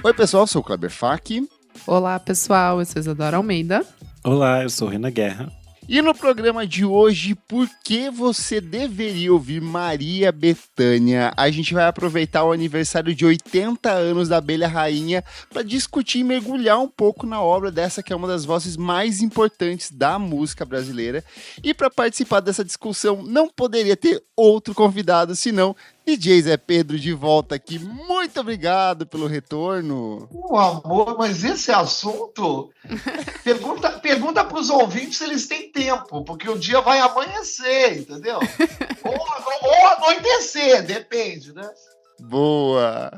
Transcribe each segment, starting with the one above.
Oi, pessoal, sou o Kleber Fak. Olá, pessoal, eu sou Isadora Almeida. Olá, eu sou o Renan Guerra. E no programa de hoje, por que você deveria ouvir Maria Bethânia? A gente vai aproveitar o aniversário de 80 anos da Abelha Rainha para discutir e mergulhar um pouco na obra dessa que é uma das vozes mais importantes da música brasileira. E para participar dessa discussão, não poderia ter outro convidado senão DJ Zé Pedro de volta aqui. Muito obrigado pelo retorno. Amor, mas esse assunto... Pergunta para os ouvintes se eles têm tempo, porque o dia vai amanhecer, entendeu? ou anoitecer, depende, né? Boa!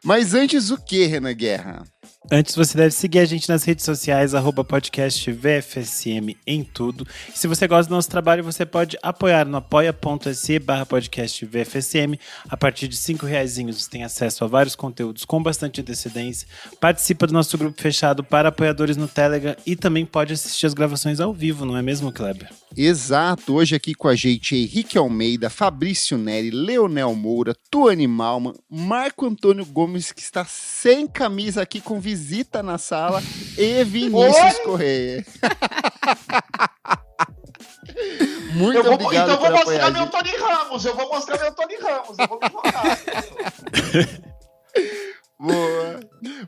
Mas antes o que, Renan Guerra? Antes, você deve seguir a gente nas redes sociais, @podcastvfsm em tudo. E se você gosta do nosso trabalho, você pode apoiar no apoia.se/podcastvfsm. A partir de R$5 você tem acesso a vários conteúdos com bastante antecedência. Participa do nosso grupo fechado para apoiadores no Telegram e também pode assistir as gravações ao vivo, não é mesmo, Kleber? Exato, hoje aqui com a gente Henrique Almeida, Fabrício Neri, Leonel Moura, Tuane Malman, Marco Antônio Gomes, que está sem camisa aqui com visita na sala, e Vinícius Correia. Muito obrigado por apoiar. Eu vou mostrar meu Tony Ramos, eu vou me jogar. Boa.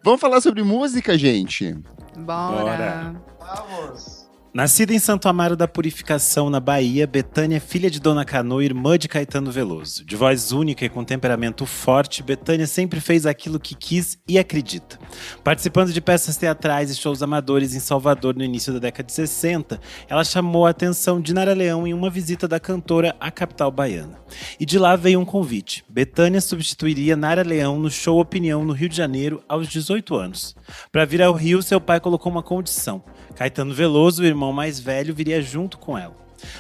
Vamos falar sobre música, gente? Bora. Vamos. Nascida em Santo Amaro da Purificação, na Bahia, Bethânia é filha de Dona Cano e irmã de Caetano Veloso. De voz única e com temperamento forte, Bethânia sempre fez aquilo que quis e acredita. Participando de peças teatrais e shows amadores em Salvador no início da década de 60, ela chamou a atenção de Nara Leão em uma visita da cantora à capital baiana. E de lá veio um convite. Bethânia substituiria Nara Leão no show Opinião no Rio de Janeiro aos 18 anos. Para vir ao Rio, seu pai colocou uma condição. Caetano Veloso, o irmão mais velho, viria junto com ela.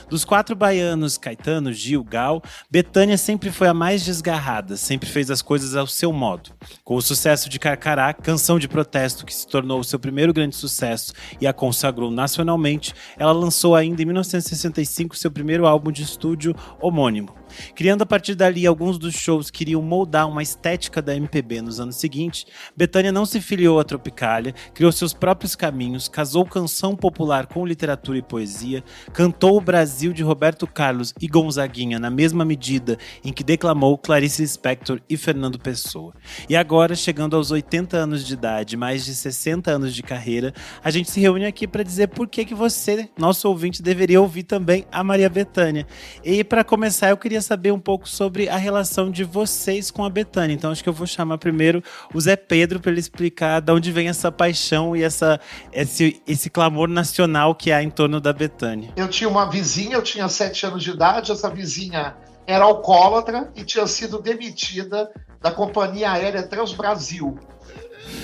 Dos 4 baianos, Caetano, Gil, Gal, Bethânia sempre foi a mais desgarrada, sempre fez as coisas ao seu modo. Com o sucesso de Carcará, canção de protesto que se tornou o seu primeiro grande sucesso e a consagrou nacionalmente, ela lançou ainda em 1965 seu primeiro álbum de estúdio homônimo. Criando a partir dali alguns dos shows que iriam moldar uma estética da MPB nos anos seguintes, Bethânia não se filiou à Tropicália, criou seus próprios caminhos, casou canção popular com literatura e poesia, cantou o Brasil de Roberto Carlos e Gonzaguinha na mesma medida em que declamou Clarice Lispector e Fernando Pessoa. E agora, chegando aos 80 anos de idade, mais de 60 anos de carreira, a gente se reúne aqui para dizer por que você, nosso ouvinte, deveria ouvir também a Maria Bethânia. E para começar, eu queria saber um pouco sobre a relação de vocês com a Bethânia. Então acho que eu vou chamar primeiro o Zé Pedro para ele explicar de onde vem essa paixão e esse clamor nacional que há em torno da Bethânia. Eu tinha uma vizinha, eu tinha 7 anos de idade, essa vizinha era alcoólatra e tinha sido demitida da companhia aérea Transbrasil.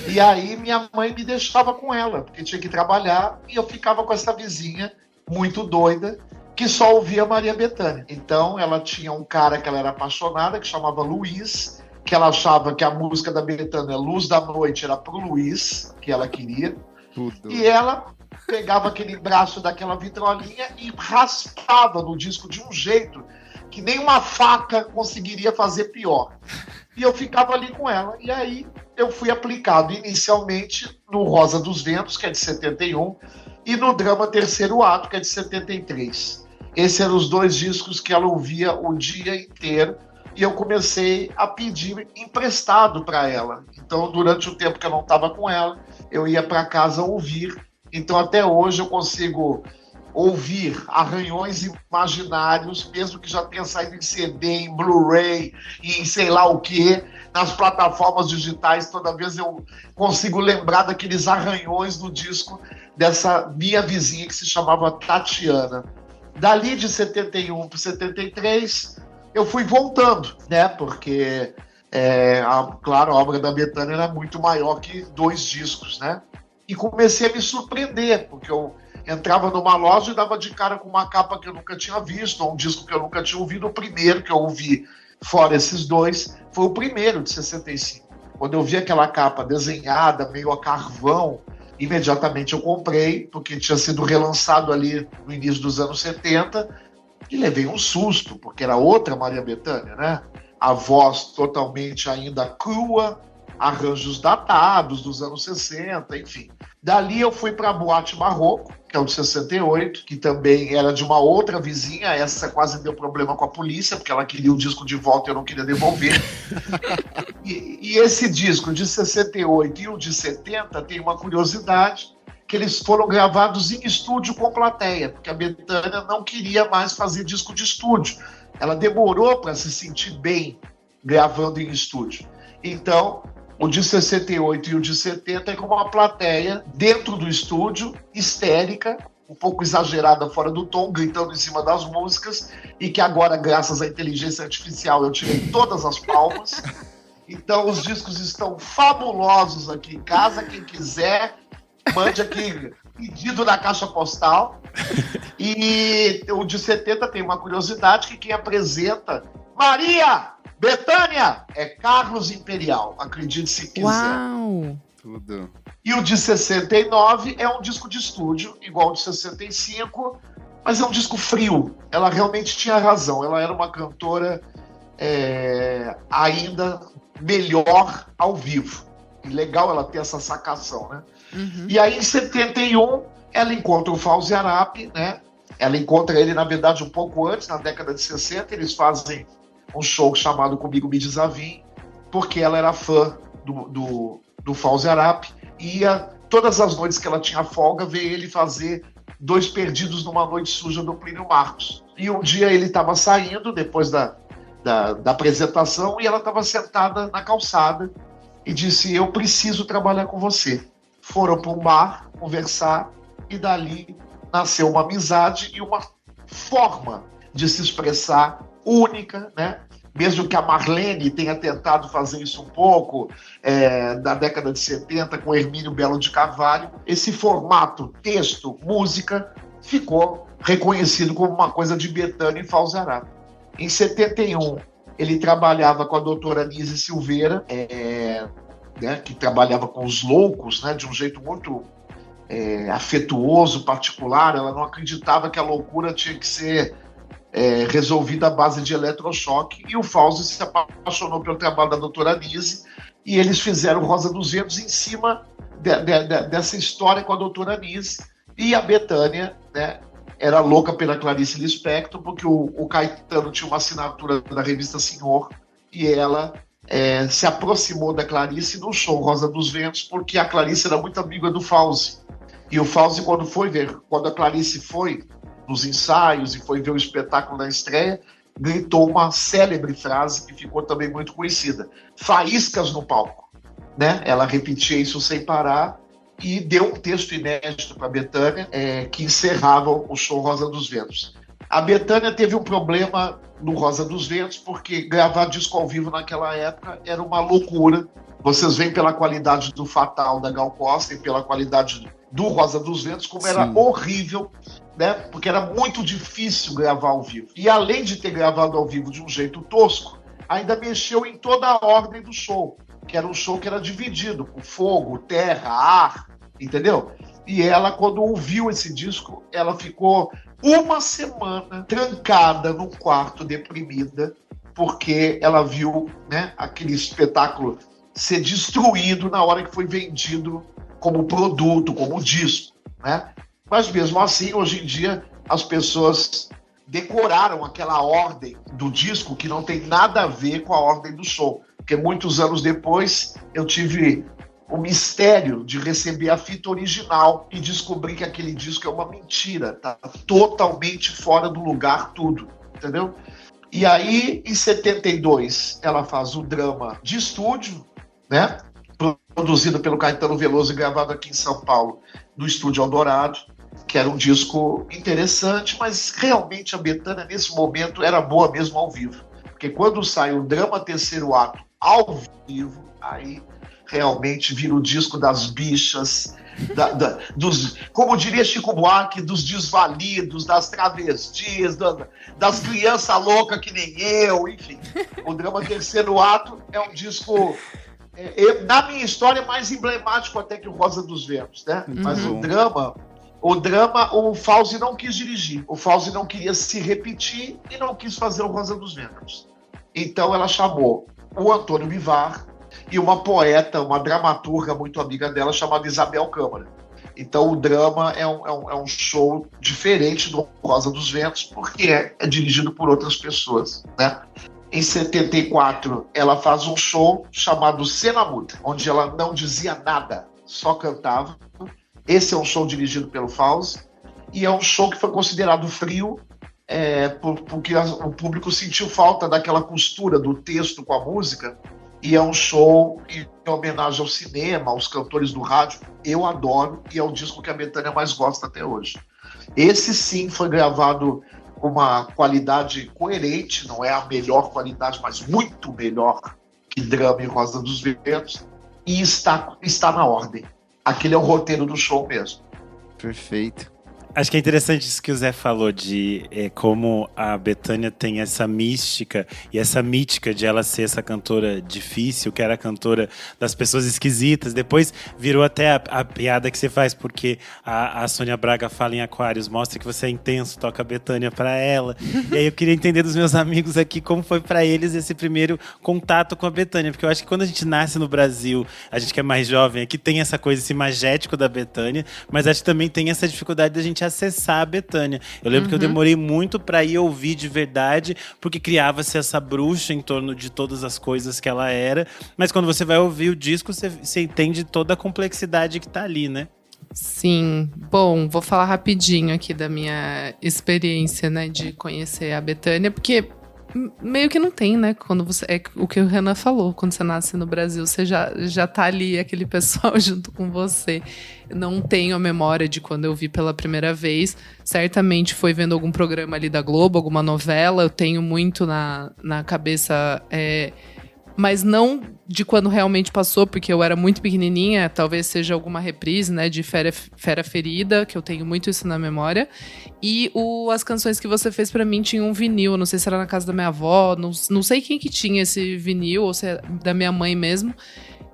E aí minha mãe me deixava com ela, porque tinha que trabalhar, e eu ficava com essa vizinha muito doida, que só ouvia Maria Bethânia. Então, ela tinha um cara que ela era apaixonada, que chamava Luiz, que ela achava que a música da Bethânia, Luz da Noite, era pro Luiz, que ela queria. Tudo. E ela pegava aquele braço daquela vitrolinha e raspava no disco de um jeito que nem uma faca conseguiria fazer pior. E eu ficava ali com ela. E aí, eu fui aplicado inicialmente no Rosa dos Ventos, que é de 71, e no Drama Terceiro Ato, que é de 73. Esses eram os 2 discos que ela ouvia o dia inteiro, e eu comecei a pedir emprestado para ela. Então, durante o tempo que eu não estava com ela, eu ia para casa ouvir. Então, até hoje, eu consigo ouvir Arranhões Imaginários, mesmo que já tenha saído em CD, em Blu-ray, em sei lá o quê, nas plataformas digitais. Toda vez eu consigo lembrar daqueles arranhões do disco dessa minha vizinha que se chamava Tatiana. Dali de 71 para 73, eu fui voltando, né? Porque, claro, a obra da Bethânia era muito maior que 2 discos, né? E comecei a me surpreender, porque eu entrava numa loja e dava de cara com uma capa que eu nunca tinha visto, ou um disco que eu nunca tinha ouvido. O primeiro que eu ouvi, fora esses 2, foi o primeiro, de 65. Quando eu vi aquela capa desenhada, meio a carvão, imediatamente eu comprei, porque tinha sido relançado ali no início dos anos 70, e levei um susto, porque era outra Maria Bethânia, né? A voz totalmente ainda crua, arranjos datados dos anos 60, enfim. Dali eu fui para a Boate Barroco, que é o de 68, que também era de uma outra vizinha. Essa quase deu problema com a polícia, porque ela queria o disco de volta e eu não queria devolver. E esse disco de 68 e o de 70 tem uma curiosidade, que eles foram gravados em estúdio com plateia, porque a Bethânia não queria mais fazer disco de estúdio. Ela demorou para se sentir bem gravando em estúdio. Então, o de 68 e o de 70 é com uma plateia dentro do estúdio, histérica, um pouco exagerada fora do tom, gritando em cima das músicas, e que agora, graças à inteligência artificial, eu tirei todas as palmas. Então, os discos estão fabulosos aqui em casa. Quem quiser, mande aqui pedido na caixa postal. E o de 70 tem uma curiosidade, que quem apresenta Maria Bethânia é Carlos Imperial, acredite se quiser. Uau! Tudo. E o de 69 é um disco de estúdio, igual o de 65, mas é um disco frio. Ela realmente tinha razão, ela era uma cantora ainda melhor ao vivo. E legal ela ter essa sacação, né? Uhum. E aí, em 71, ela encontra o Fauzi Arap, né? Ela encontra ele, na verdade, um pouco antes, na década de 60. Eles fazem um show chamado Comigo Me Desavim, porque ela era fã do Fauzi Arap, e ia, todas as noites que ela tinha folga, ver ele fazer Dois Perdidos numa Noite Suja do Plínio Marcos. E um dia ele estava saindo, depois da apresentação, e ela estava sentada na calçada, e disse: eu preciso trabalhar com você. Foram para um bar, conversar, e dali nasceu uma amizade e uma forma de se expressar única, né? Mesmo que a Marlene tenha tentado fazer isso um pouco na década de 70 com Hermínio Belo de Carvalho, esse formato texto, música, ficou reconhecido como uma coisa de Bethânia e Fauzi Arap. Em 71, ele trabalhava com a doutora Nise Silveira, né, que trabalhava com os loucos, né, de um jeito muito afetuoso, particular. Ela não acreditava que a loucura tinha que ser resolvida à base de eletrochoque, e o Fauzi se apaixonou pelo trabalho da doutora Nise, e eles fizeram Rosa dos Ventos em cima dessa história com a doutora Nise. E a Bethânia, né, era louca pela Clarice Lispector, porque o Caetano tinha uma assinatura da revista Senhor, e ela se aproximou da Clarice no show Rosa dos Ventos, porque a Clarice era muito amiga do Fauzi. E o Fauzi, quando a Clarice foi nos ensaios e foi ver o espetáculo da estreia, gritou uma célebre frase que ficou também muito conhecida: faíscas no palco, né? Ela repetia isso sem parar e deu um texto inédito para a Bethânia, que encerrava o show Rosa dos Ventos. A Bethânia teve um problema no Rosa dos Ventos, porque gravar disco ao vivo naquela época era uma loucura. Vocês veem pela qualidade do Fatal da Gal Costa e pela qualidade do Rosa dos Ventos, como era horrível, né? Porque era muito difícil gravar ao vivo. E além de ter gravado ao vivo de um jeito tosco, ainda mexeu em toda a ordem do show, que era um show que era dividido por fogo, terra, ar, entendeu? E ela, quando ouviu esse disco, ela ficou uma semana trancada num quarto, deprimida, porque ela viu, né, aquele espetáculo ser destruído na hora que foi vendido como produto, como disco, né? Mas mesmo assim, hoje em dia, as pessoas decoraram aquela ordem do disco, que não tem nada a ver com a ordem do show. Porque muitos anos depois, eu tive o mistério de receber a fita original e descobrir que aquele disco é uma mentira, tá totalmente fora do lugar tudo, entendeu? E aí, em 72, ela faz o drama de estúdio, né? Produzido pelo Caetano Veloso e gravado aqui em São Paulo, no Estúdio Eldorado, que era um disco interessante, mas realmente a Bethânia, nesse momento, era boa mesmo ao vivo. Porque quando sai o drama terceiro ato ao vivo, aí realmente vira o disco das bichas, como diria Chico Buarque, dos desvalidos, das travestis, das crianças loucas que nem eu, enfim. O drama terceiro ato é um disco, na minha história, mais emblemático até que o Rosa dos Ventos, né? Mas o drama, o Fauzi não quis dirigir. O Fauzi não queria se repetir e não quis fazer o Rosa dos Ventos. Então ela chamou o Antônio Bivar, e uma poeta, uma dramaturga muito amiga dela, chamada Isabel Câmara. Então o drama é um show diferente do Rosa dos Ventos, porque é dirigido por outras pessoas, né? Em 74, ela faz um show chamado Cena Muda, onde ela não dizia nada, só cantava. Esse é um show dirigido pelo Fauzi, e é um show que foi considerado frio, porque o público sentiu falta daquela costura do texto com a música, e é um show em homenagem ao cinema, aos cantores do rádio. Eu adoro, e é o disco que a Bethânia mais gosta até hoje. Esse sim foi gravado com uma qualidade coerente, não é a melhor qualidade, mas muito melhor que Drama e Rosa dos Ventos, e está na ordem. Aquele é o roteiro do show mesmo. Perfeito. Acho que é interessante isso que o Zé falou de como a Bethânia tem essa mística e essa mítica de ela ser essa cantora difícil, que era a cantora das pessoas esquisitas. Depois virou até a piada que você faz, porque a Sônia Braga fala em Aquários, mostra que você é intenso, toca a Bethânia pra ela. E aí eu queria entender dos meus amigos aqui como foi pra eles esse primeiro contato com a Bethânia, porque eu acho que quando a gente nasce no Brasil, a gente que é mais jovem aqui, tem essa coisa, esse magético da Bethânia, mas acho que também tem essa dificuldade da gente acessar a Bethânia. Eu lembro que eu demorei muito pra ir ouvir de verdade, porque criava-se essa bruxa em torno de todas as coisas que ela era, mas quando você vai ouvir o disco, você entende toda a complexidade que tá ali, né? Sim. Bom, vou falar rapidinho aqui da minha experiência, né, de conhecer a Bethânia, porque meio que não tem, né? Quando você, é o que o Renan falou, quando você nasce no Brasil, você já tá ali, aquele pessoal junto com você. Não tenho a memória de quando eu vi pela primeira vez. Certamente foi vendo algum programa ali da Globo, alguma novela. Eu tenho muito na cabeça, mas não de quando realmente passou, porque eu era muito pequenininha. Talvez seja alguma reprise, né, de Fera Ferida, que eu tenho muito isso na memória. E as canções que você fez pra mim tinham um vinil. Não sei se era na casa da minha avó, não sei quem que tinha esse vinil, ou se é da minha mãe mesmo.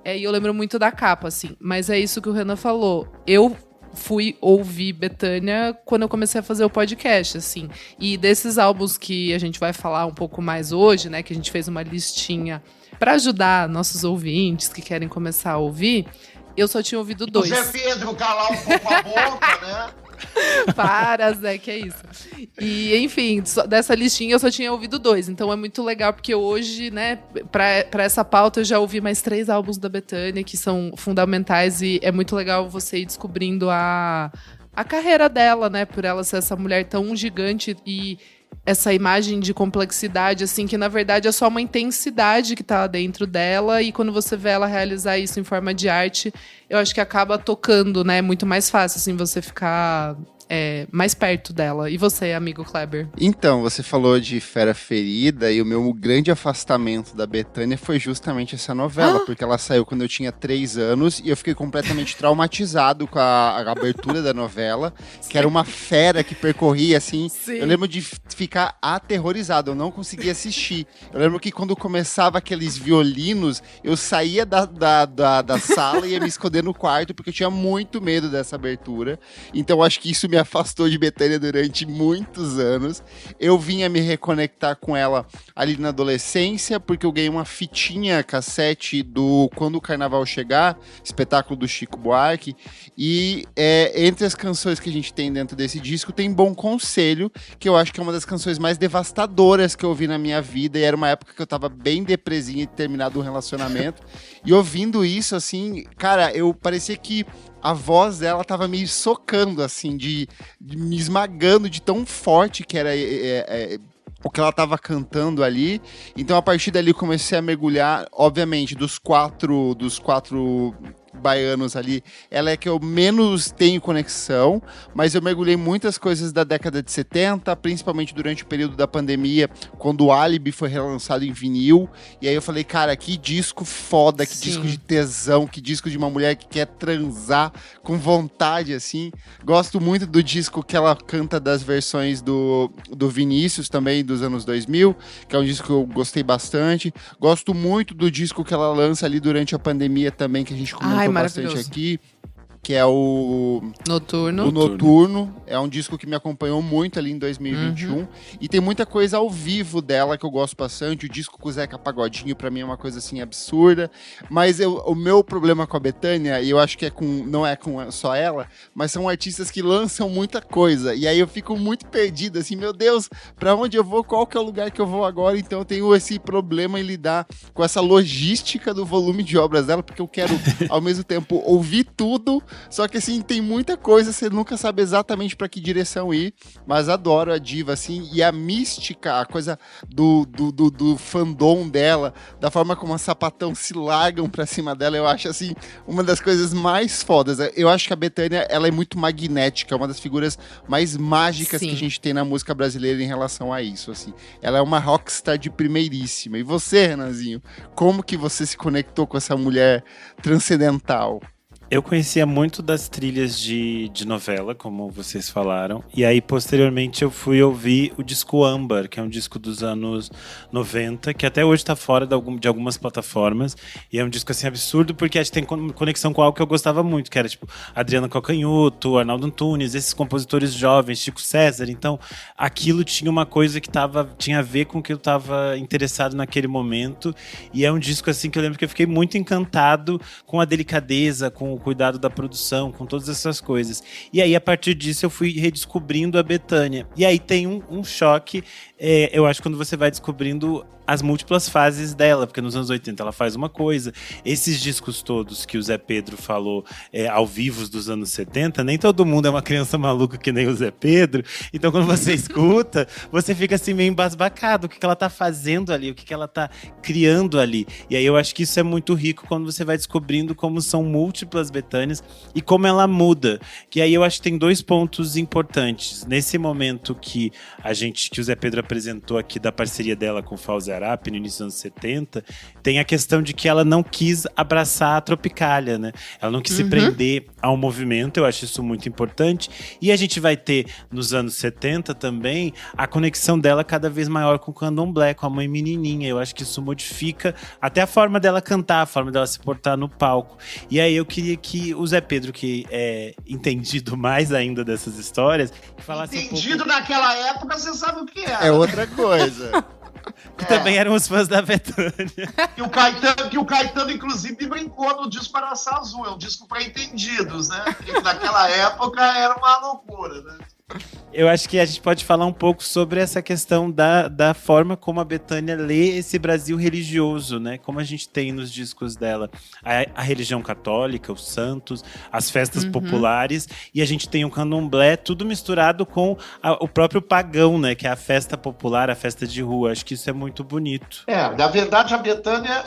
E eu lembro muito da capa, assim. Mas é isso que o Renan falou. Eu fui ouvir Bethânia quando eu comecei a fazer o podcast, assim. E desses álbuns que a gente vai falar um pouco mais hoje, né, que a gente fez uma listinha para ajudar nossos ouvintes que querem começar a ouvir, eu só tinha ouvido 2. Zé Pedro, calar um pouco a boca, né? Para, Zé, que é isso. E, enfim, dessa listinha eu só tinha ouvido 2. Então é muito legal, porque hoje, né, pra essa pauta eu já ouvi mais 3 álbuns da Bethânia, que são fundamentais. E é muito legal você ir descobrindo a carreira dela, né, por ela ser essa mulher tão gigante e essa imagem de complexidade, assim, que na verdade é só uma intensidade que tá dentro dela, e quando você vê ela realizar isso em forma de arte, eu acho que acaba tocando, né, muito mais fácil, assim, você ficar mais perto dela. E você, amigo Kleber? Então, você falou de Fera Ferida, e o meu grande afastamento da Bethânia foi justamente essa novela, porque ela saiu quando eu tinha 3 anos, e eu fiquei completamente traumatizado com a abertura da novela, que era uma fera que percorria, assim. Sim. Eu lembro de ficar aterrorizado, eu não conseguia assistir. Eu lembro que quando começava aqueles violinos, eu saía da sala e ia me esconder no quarto, porque eu tinha muito medo dessa abertura. Então, acho que isso me afastou de Bethânia durante muitos anos. Eu vinha me reconectar com ela ali na adolescência, porque eu ganhei uma fitinha cassete do Quando o Carnaval Chegar, espetáculo do Chico Buarque, e entre as canções que a gente tem dentro desse disco, tem Bom Conselho, que eu acho que é uma das canções mais devastadoras que eu ouvi na minha vida, e era uma época que eu tava bem depresinha e terminado um relacionamento, e ouvindo isso, assim, cara, eu parecia que a voz dela tava me socando, assim, de me esmagando de tão forte que era o que ela tava cantando ali. Então, a partir dali, eu comecei a mergulhar, obviamente, dos quatro baianos ali, ela é que eu menos tenho conexão, mas eu mergulhei muitas coisas da década de 70, principalmente durante o período da pandemia, quando o Álibi foi relançado em vinil, e aí eu falei, cara, que disco foda, que Sim. disco de tesão, que disco de uma mulher que quer transar com vontade, assim. Gosto muito do disco que ela canta das versões do Vinícius também, dos anos 2000, que é um disco que eu gostei bastante. Gosto muito do disco que ela lança ali durante a pandemia também, que a gente comentou bastante aqui, que é o Noturno. O Noturno. É um disco que me acompanhou muito ali em 2021. E tem muita coisa ao vivo dela que eu gosto bastante. O disco com o Zeca Pagodinho, pra mim, é uma coisa assim absurda. Mas o meu problema com a Bethânia, e eu acho que não é com só ela, mas são artistas que lançam muita coisa. E aí eu fico muito perdido, assim, meu Deus, pra onde eu vou? Qual que é o lugar que eu vou agora? Então eu tenho esse problema em lidar com essa logística do volume de obras dela, porque eu quero, ao mesmo tempo, ouvir tudo. Só que, assim, tem muita coisa, você nunca sabe exatamente pra que direção ir, mas adoro a diva, assim, e a mística, a coisa do fandom dela, da forma como a sapatão se largam pra cima dela, eu acho, assim, uma das coisas mais fodas. Eu acho que a Bethânia, ela é muito magnética, é uma das figuras mais mágicas que a gente tem na música brasileira em relação a isso, assim. Ela é uma rockstar de primeiríssima. E você, Renanzinho, como que você se conectou com essa mulher transcendental? Eu conhecia muito das trilhas de novela, como vocês falaram. E aí, posteriormente, eu fui ouvir o disco Âmbar, que é um disco dos anos 90, que até hoje tá fora de algumas plataformas. E é um disco, assim, absurdo, porque a gente tem conexão com algo que eu gostava muito, que era, tipo, Adriana Calcanhoto, Arnaldo Antunes, esses compositores jovens, Chico César. Então, aquilo tinha uma coisa que tinha a ver com o que eu tava interessado naquele momento. E é um disco, assim, que eu lembro que eu fiquei muito encantado com a delicadeza, com o cuidado da produção, com todas essas coisas. E aí, a partir disso, eu fui redescobrindo a Bethânia. E aí tem um choque, eu acho, quando você vai descobrindo as múltiplas fases dela, porque nos anos 80 ela faz uma coisa, esses discos todos que o Zé Pedro falou ao vivo dos anos 70, nem todo mundo é uma criança maluca que nem o Zé Pedro, então quando você escuta, você fica assim meio embasbacado, o que ela tá fazendo ali, o que ela tá criando ali, e aí eu acho que isso é muito rico quando você vai descobrindo como são múltiplas Bethânias e como ela muda, que aí eu acho que tem dois pontos importantes, nesse momento que o Zé Pedro apresentou aqui da parceria dela com o Fauzi Arap, no início dos anos 70, tem a questão de que ela não quis abraçar a Tropicália, né? Ela não quis se prender ao movimento, eu acho isso muito importante. E a gente vai ter, nos anos 70 também, a conexão dela cada vez maior com o candomblé, com a Mãe Menininha. Eu acho que isso modifica até a forma dela cantar, a forma dela se portar no palco. E aí eu queria que o Zé Pedro, que é entendido mais ainda dessas histórias, falasse entendido um pouco... naquela época, você sabe o que era. É outra coisa. Que também eram os fãs da Bethânia. Que o Caetano, inclusive, brincou no disco Araçá Azul. É um disco para entendidos, né? Porque naquela época era uma loucura, né? Eu acho que a gente pode falar um pouco sobre essa questão da forma como a Bethânia lê esse Brasil religioso, né? Como a gente tem nos discos dela a religião católica, os santos, as festas populares, e a gente tem o candomblé, tudo misturado com o próprio pagão, né? Que é a festa popular, a festa de rua. Acho que isso é muito bonito. Na verdade, a Bethânia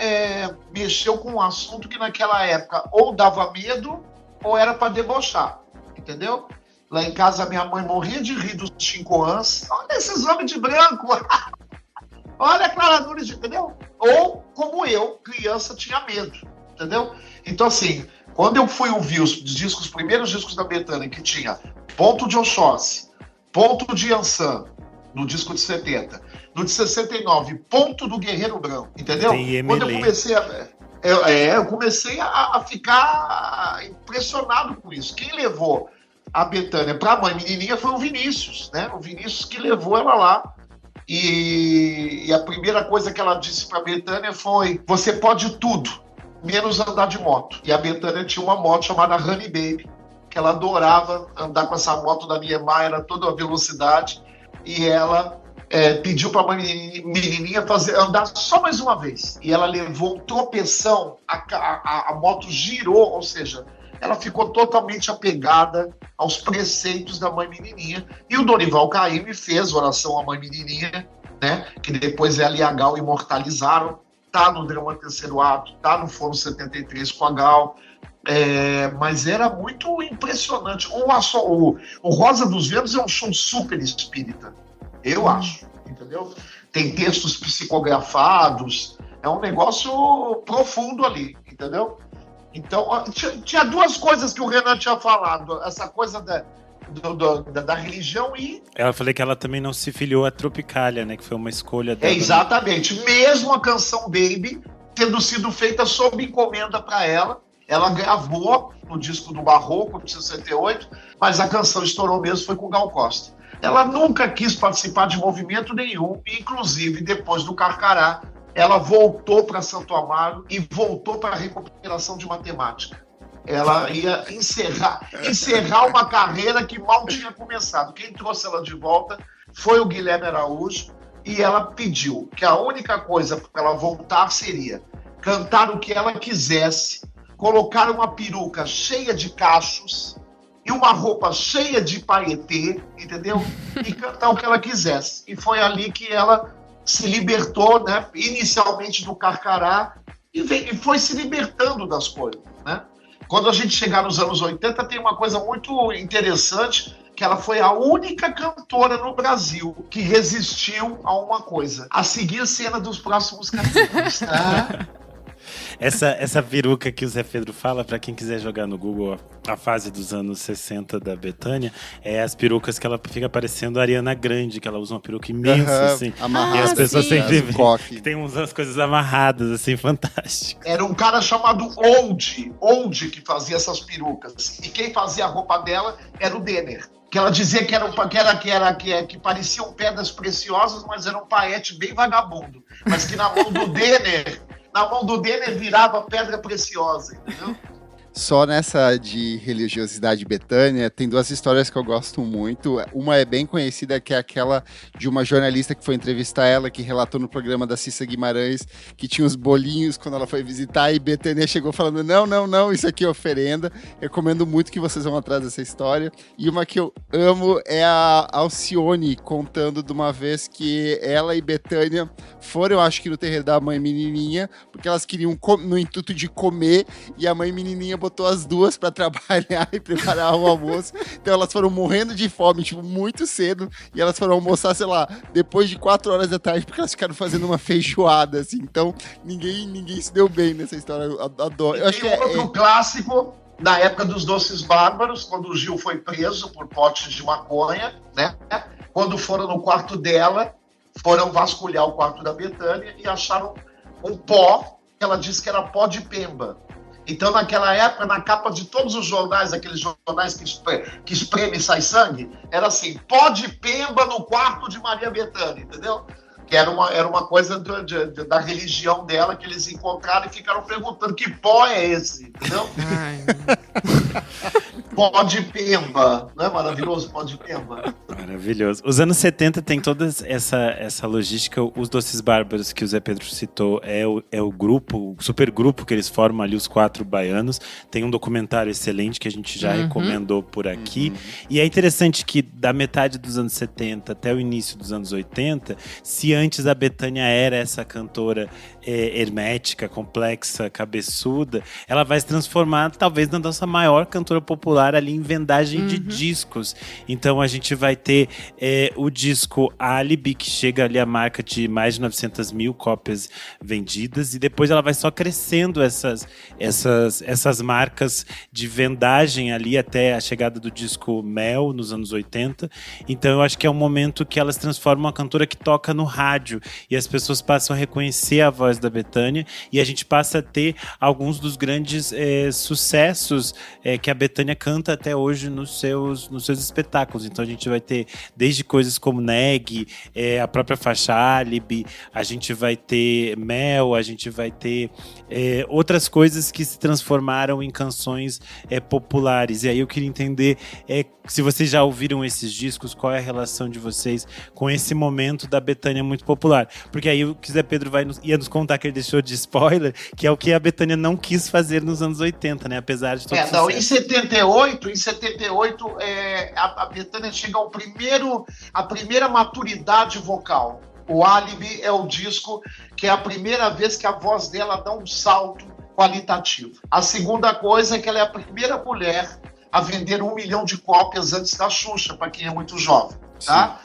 mexeu com um assunto que naquela época ou dava medo ou era para debochar, entendeu? Lá em casa, minha mãe morria de rir dos chincoãs. Olha esses homens de branco. Olha a Clara Nunes, entendeu? Ou, como eu, criança, tinha medo, entendeu? Então, assim, quando eu fui ouvir os primeiros discos da Bethânia, que tinha Ponto de Oxóssi, Ponto de Ançã, no disco de 70, no de 69, Ponto do Guerreiro Branco, entendeu? Quando eu comecei eu comecei a ficar impressionado com isso. Quem levou a Bethânia para a Mãe Menininha foi o Vinícius, né? O Vinícius que levou ela lá. E a primeira coisa que ela disse para a Bethânia foi: você pode tudo, menos andar de moto. E a Bethânia tinha uma moto chamada Honey Baby, que ela adorava andar com essa moto da Niemeyer, era toda a velocidade. E ela pediu para a Mãe Menininha andar só mais uma vez. E ela levou um tropeção, a moto girou, ou seja, ela ficou totalmente apegada aos preceitos da Mãe Menininha. E o Dorival Caymmi fez Oração à Mãe Menininha, né? Que depois ela e a Gal imortalizaram. Tá no Drama Terceiro Ato, tá no Foro 73 com a Gal. Mas era muito impressionante. O Rosa dos Ventos é um show super espírita, eu acho, entendeu? Tem textos psicografados, é um negócio profundo ali, entendeu? Então, tinha duas coisas que o Renan tinha falado. Essa coisa da religião e... Ela falou que ela também não se filiou à Tropicália, né? Que foi uma escolha dela. Exatamente. Mesmo a canção Baby tendo sido feita sob encomenda para ela Ela gravou no disco do Barroco, de 68, mas a canção estourou mesmo, foi com Gal Costa. Ela nunca quis participar de movimento nenhum, inclusive depois do Carcará, ela voltou para Santo Amaro e voltou para a recuperação de matemática. Ela ia encerrar uma carreira que mal tinha começado. Quem trouxe ela de volta foi o Guilherme Araújo, e ela pediu que a única coisa para ela voltar seria cantar o que ela quisesse, colocar uma peruca cheia de cachos e uma roupa cheia de paetê, entendeu? E cantar o que ela quisesse. E foi ali que ela se libertou, né? Inicialmente do Carcará, e foi se libertando das coisas, né? Quando a gente chegar nos anos 80, tem uma coisa muito interessante, que ela foi a única cantora no Brasil que resistiu a uma coisa: a seguir cena dos próximos capítulos, tá? Essa peruca que o Zé Pedro fala, pra quem quiser jogar no Google a fase dos anos 60 da Bethânia, é as perucas que ela fica parecendo a Ariana Grande, que ela usa uma peruca imensa, assim. Amarrada. E as pessoas sempre veem coque. que tem umas coisas amarradas, assim, fantásticas. Era um cara chamado Old, que fazia essas perucas. E quem fazia a roupa dela era o Denner. Que ela dizia que pareciam pedras preciosas, mas era um paete bem vagabundo. Mas que na mão do Denner virava pedra preciosa, entendeu? Só nessa de religiosidade Bethânia, tem duas histórias que eu gosto muito. Uma é bem conhecida, que é aquela de uma jornalista que foi entrevistar ela, que relatou no programa da Cissa Guimarães, que tinha os bolinhos quando ela foi visitar, e Bethânia chegou falando, não, isso aqui é oferenda. Recomendo muito que vocês vão atrás dessa história. E uma que eu amo é a Alcione contando de uma vez que ela e Bethânia foram, eu acho que no terreiro da mãe menininha, porque elas queriam no intuito de comer, e a mãe menininha botou as duas pra trabalhar e preparar o almoço. Então elas foram morrendo de fome, tipo, muito cedo, e elas foram almoçar, sei lá, depois de 4 horas da tarde, porque elas ficaram fazendo uma feijoada, assim. Então ninguém se deu bem nessa história. Eu adoro. Eu acho que outro clássico, na época dos Doces Bárbaros, quando o Gil foi preso por pote de maconha, né? Quando foram no quarto dela, foram vasculhar o quarto da Bethânia e acharam um pó, que ela disse que era pó de pemba. Então, naquela época, na capa de todos os jornais, aqueles jornais que espreme e sai sangue, era assim, pó de pemba no quarto de Maria Bethânia, entendeu? Que era uma coisa da religião dela, que eles encontraram e ficaram perguntando que pó é esse, entendeu? Pó de pemba, não é maravilhoso pó de pemba? Maravilhoso. Os anos 70 tem toda essa logística. Os Doces Bárbaros que o Zé Pedro citou é o grupo, o super grupo que eles formam ali, os 4 baianos. Tem um documentário excelente que a gente já recomendou por aqui. E é interessante que da metade dos anos 70 até o início dos anos 80, se antes a Bethânia era essa cantora hermética, complexa, cabeçuda, ela vai se transformar talvez na nossa maior cantora popular ali em vendagem de discos. Então a gente vai ter o disco Alibi, que chega ali a marca de mais de 900 mil cópias vendidas, e depois ela vai só crescendo essas marcas de vendagem ali até a chegada do disco Mel nos anos 80. Então eu acho que é um momento que ela se transforma em uma cantora que toca no rádio, e as pessoas passam a reconhecer a voz da Bethânia, e a gente passa a ter alguns dos grandes sucessos que a Bethânia canta até hoje nos seus espetáculos. Então a gente vai ter desde coisas como Neg, a própria faixa Alibi, a gente vai ter Mel, a gente vai ter outras coisas que se transformaram em canções populares. E aí eu queria entender se vocês já ouviram esses discos, qual é a relação de vocês com esse momento da Bethânia muito popular. Porque aí o Zé Pedro ia nos contar que ele deixou de spoiler, que é o que a Bethânia não quis fazer nos anos 80, né? Apesar de todo o sucesso. Em 78, a Bethânia chega a primeira maturidade vocal. O Alibi é o disco que é a primeira vez que a voz dela dá um salto qualitativo. A segunda coisa é que ela é a primeira mulher a vender 1 milhão de cópias antes da Xuxa, para quem é muito jovem, tá?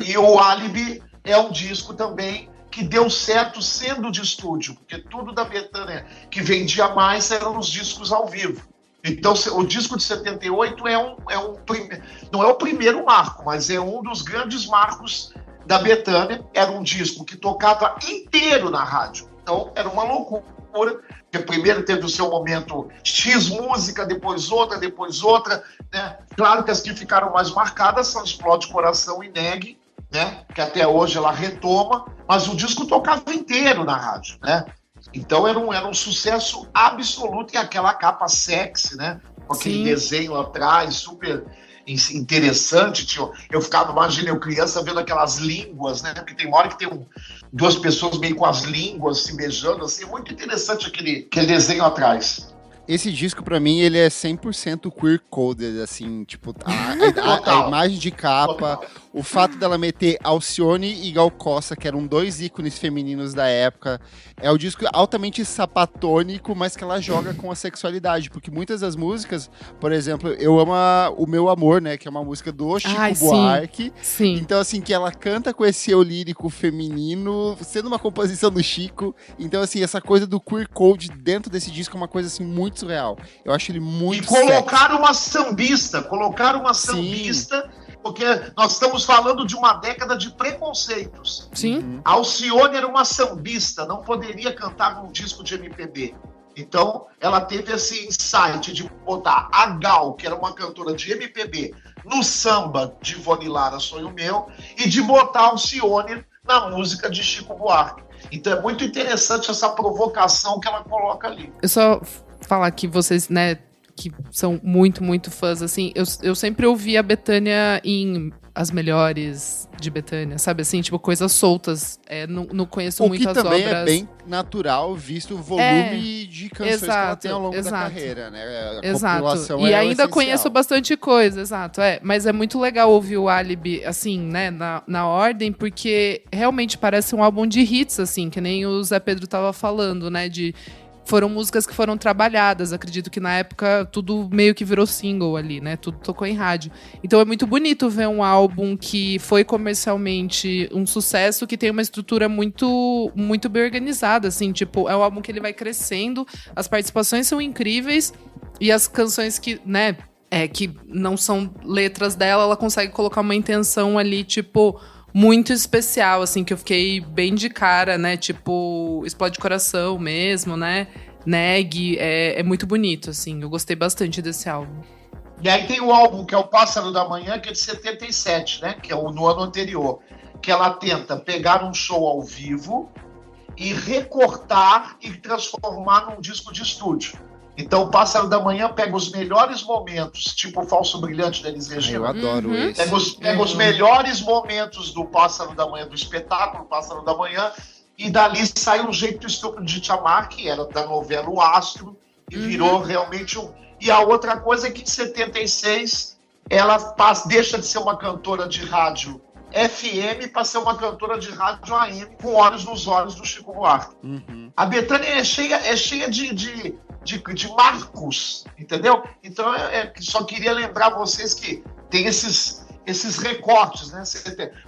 E o Alibi é um disco também que deu certo sendo de estúdio, porque tudo da Bethânia que vendia mais eram os discos ao vivo. Então, o disco de 78 não é o primeiro marco, mas é um dos grandes marcos da Bethânia. Era um disco que tocava inteiro na rádio. Então, era uma loucura. Porque primeiro teve o seu momento X música, depois outra, né? Claro que as que ficaram mais marcadas são Explode Coração e Negue, né? Que até hoje ela retoma, mas o disco tocava inteiro na rádio, né? Então era um sucesso absoluto, e aquela capa sexy, né? Com aquele desenho atrás, super interessante. Eu ficava, imagina, eu criança vendo aquelas línguas, né? Porque tem uma hora que tem duas pessoas meio com as línguas se beijando, assim, muito interessante aquele desenho atrás. Esse disco, pra mim, ele é 100% queer-coded, assim, tipo, a imagem de capa, o fato dela meter Alcione e Gal Costa, que eram 2 ícones femininos da época, é o disco altamente sapatônico, mas que ela joga com a sexualidade, porque muitas das músicas, por exemplo, eu amo O Meu Amor, né, que é uma música do Chico Buarque, sim. Então, assim, que ela canta com esse eu lírico feminino, sendo uma composição do Chico, então, assim, essa coisa do queer code dentro desse disco é uma coisa, assim, muito surreal. Eu acho ele muito E colocaram uma sambista, porque nós estamos falando de uma década de preconceitos. Sim. A Alcione era uma sambista, não poderia cantar num disco de MPB. Então, ela teve esse insight de botar a Gal, que era uma cantora de MPB, no samba de Ivone Lara, Sonho Meu, e de botar a Alcione na música de Chico Buarque. Então é muito interessante essa provocação que ela coloca ali. Eu só falar que vocês, né, que são muito, muito fãs, assim, eu sempre ouvi a Bethânia em As Melhores de Bethânia, sabe, assim, tipo, coisas soltas, não conheço muitas obras. O que também é bem natural, visto o volume de canções que ela tem ao longo da carreira, né, a compilação e ainda essencial. conheço bastante coisa, mas é muito legal ouvir o Alibi, assim, né, na ordem, porque realmente parece um álbum de hits, assim, que nem o Zé Pedro tava falando, né, foram músicas que foram trabalhadas, acredito que na época tudo meio que virou single ali, né? Tudo tocou em rádio. Então é muito bonito ver um álbum que foi comercialmente um sucesso, que tem uma estrutura muito, muito bem organizada, assim, tipo, é um álbum que ele vai crescendo, as participações são incríveis e as canções que, né, que não são letras dela, ela consegue colocar uma intenção ali, tipo, muito especial, assim, que eu fiquei bem de cara, né? Tipo, Explode Coração mesmo, né? Neg, é muito bonito, assim. Eu gostei bastante desse álbum. E aí tem o álbum, que é o Pássaro da Manhã, que é de 77, né? Que é no ano anterior. Que ela tenta pegar um show ao vivo e recortar e transformar num disco de estúdio. Então, o Pássaro da Manhã pega os melhores momentos, tipo o Falso Brilhante da Elis Regina. Eu adoro esse. Pega os melhores momentos do Pássaro da Manhã, do espetáculo Pássaro da Manhã, e dali sai um jeito estúpido de te amar, que era da novela O Astro, e virou realmente um... E a outra coisa é que em 76 ela deixa de ser uma cantora de rádio FM para ser uma cantora de rádio AM, com olhos nos olhos do Chico Buarque. A Bethânia é cheia de marcos, entendeu? Então, só queria lembrar vocês que tem esses recortes, né?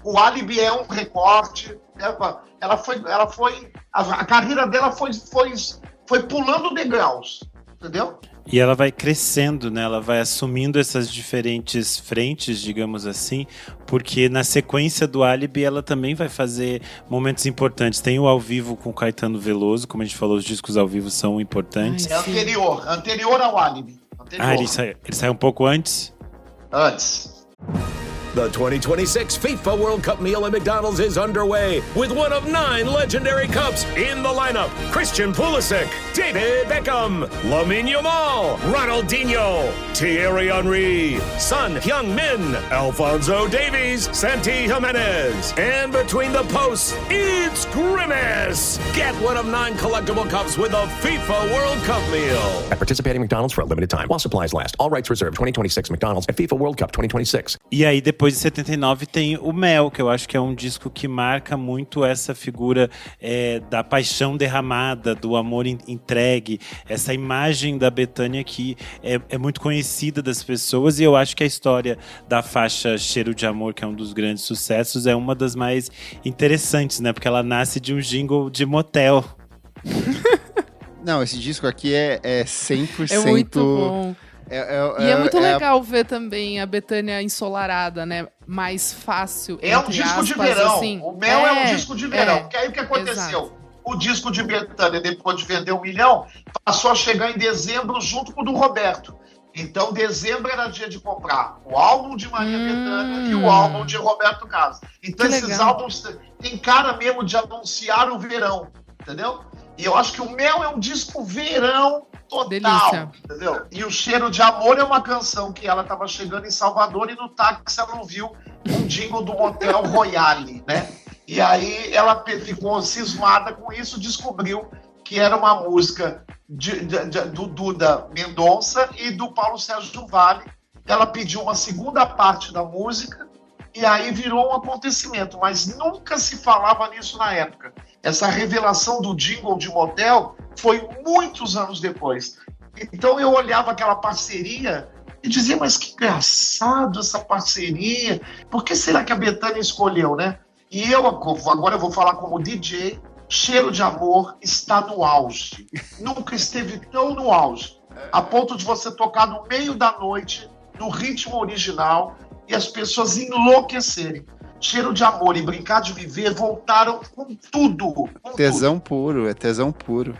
O Alibi é um recorte, né? A carreira dela foi pulando degraus, entendeu? E ela vai crescendo, né? Ela vai assumindo essas diferentes frentes, digamos assim, porque na sequência do Alibi ela também vai fazer momentos importantes. Tem o ao vivo com Caetano Veloso, como a gente falou, os discos ao vivo são importantes. É anterior ao Alibi. Ele sai um pouco antes? Antes. The 2026 FIFA World Cup meal at McDonald's is underway with one of 9 legendary cups in the lineup. Christian Pulisic, David Beckham, Lamine Yamal, Ronaldinho, Thierry Henry, Son Heung-min, Alphonso Davies, Santi Jimenez. And between the posts, it's Grimace. Get one of 9 collectible cups with the FIFA World Cup meal. At participating McDonald's for a limited time while supplies last. All rights reserved. 2026 McDonald's at FIFA World Cup 2026. E aí depois de 79 tem o Mel, que eu acho que é um disco que marca muito essa figura da paixão derramada, do amor entregue, essa imagem da Bethânia que é muito conhecida das pessoas, e eu acho que a história da faixa Cheiro de Amor, que é um dos grandes sucessos, é uma das mais interessantes, né? Porque ela nasce de um jingle de motel. Não, esse disco aqui é 100%... É muito bom. E é muito legal ver também a Bethânia ensolarada, né? Mais fácil. É um disco de verão. Assim. O Mel é um disco de verão. Porque aí o que aconteceu? Exato. o disco de Bethânia, depois de vender 1 milhão, passou a chegar em dezembro junto com o do Roberto. Então, dezembro era dia de comprar o álbum de Maria Bethânia e o álbum de Roberto Carlos. Então, esses álbuns têm cara mesmo de anunciar o verão, entendeu? E eu acho que o Mel é um disco verão total, delícia. Entendeu? E o Cheiro de Amor é uma canção que ela estava chegando em Salvador e no táxi ela ouviu um jingle do Motel Royale, né? E aí ela ficou cismada com isso, descobriu que era uma música do Duda Mendonça e do Paulo Sérgio Vale. Ela pediu uma segunda parte da música e aí virou um acontecimento, mas nunca se falava nisso na época. Essa revelação do jingle de motel foi muitos anos depois. Então eu olhava aquela parceria e dizia, mas que engraçado essa parceria. Por que será que a Bethânia escolheu, né? E agora eu vou falar como DJ, Cheiro de Amor está no auge. Nunca esteve tão no auge. A ponto de você tocar no meio da noite, no ritmo original, e as pessoas enlouquecerem. Cheiro de Amor e Brincar de Viver voltaram com tudo. Com tesão puro, é tesão puro.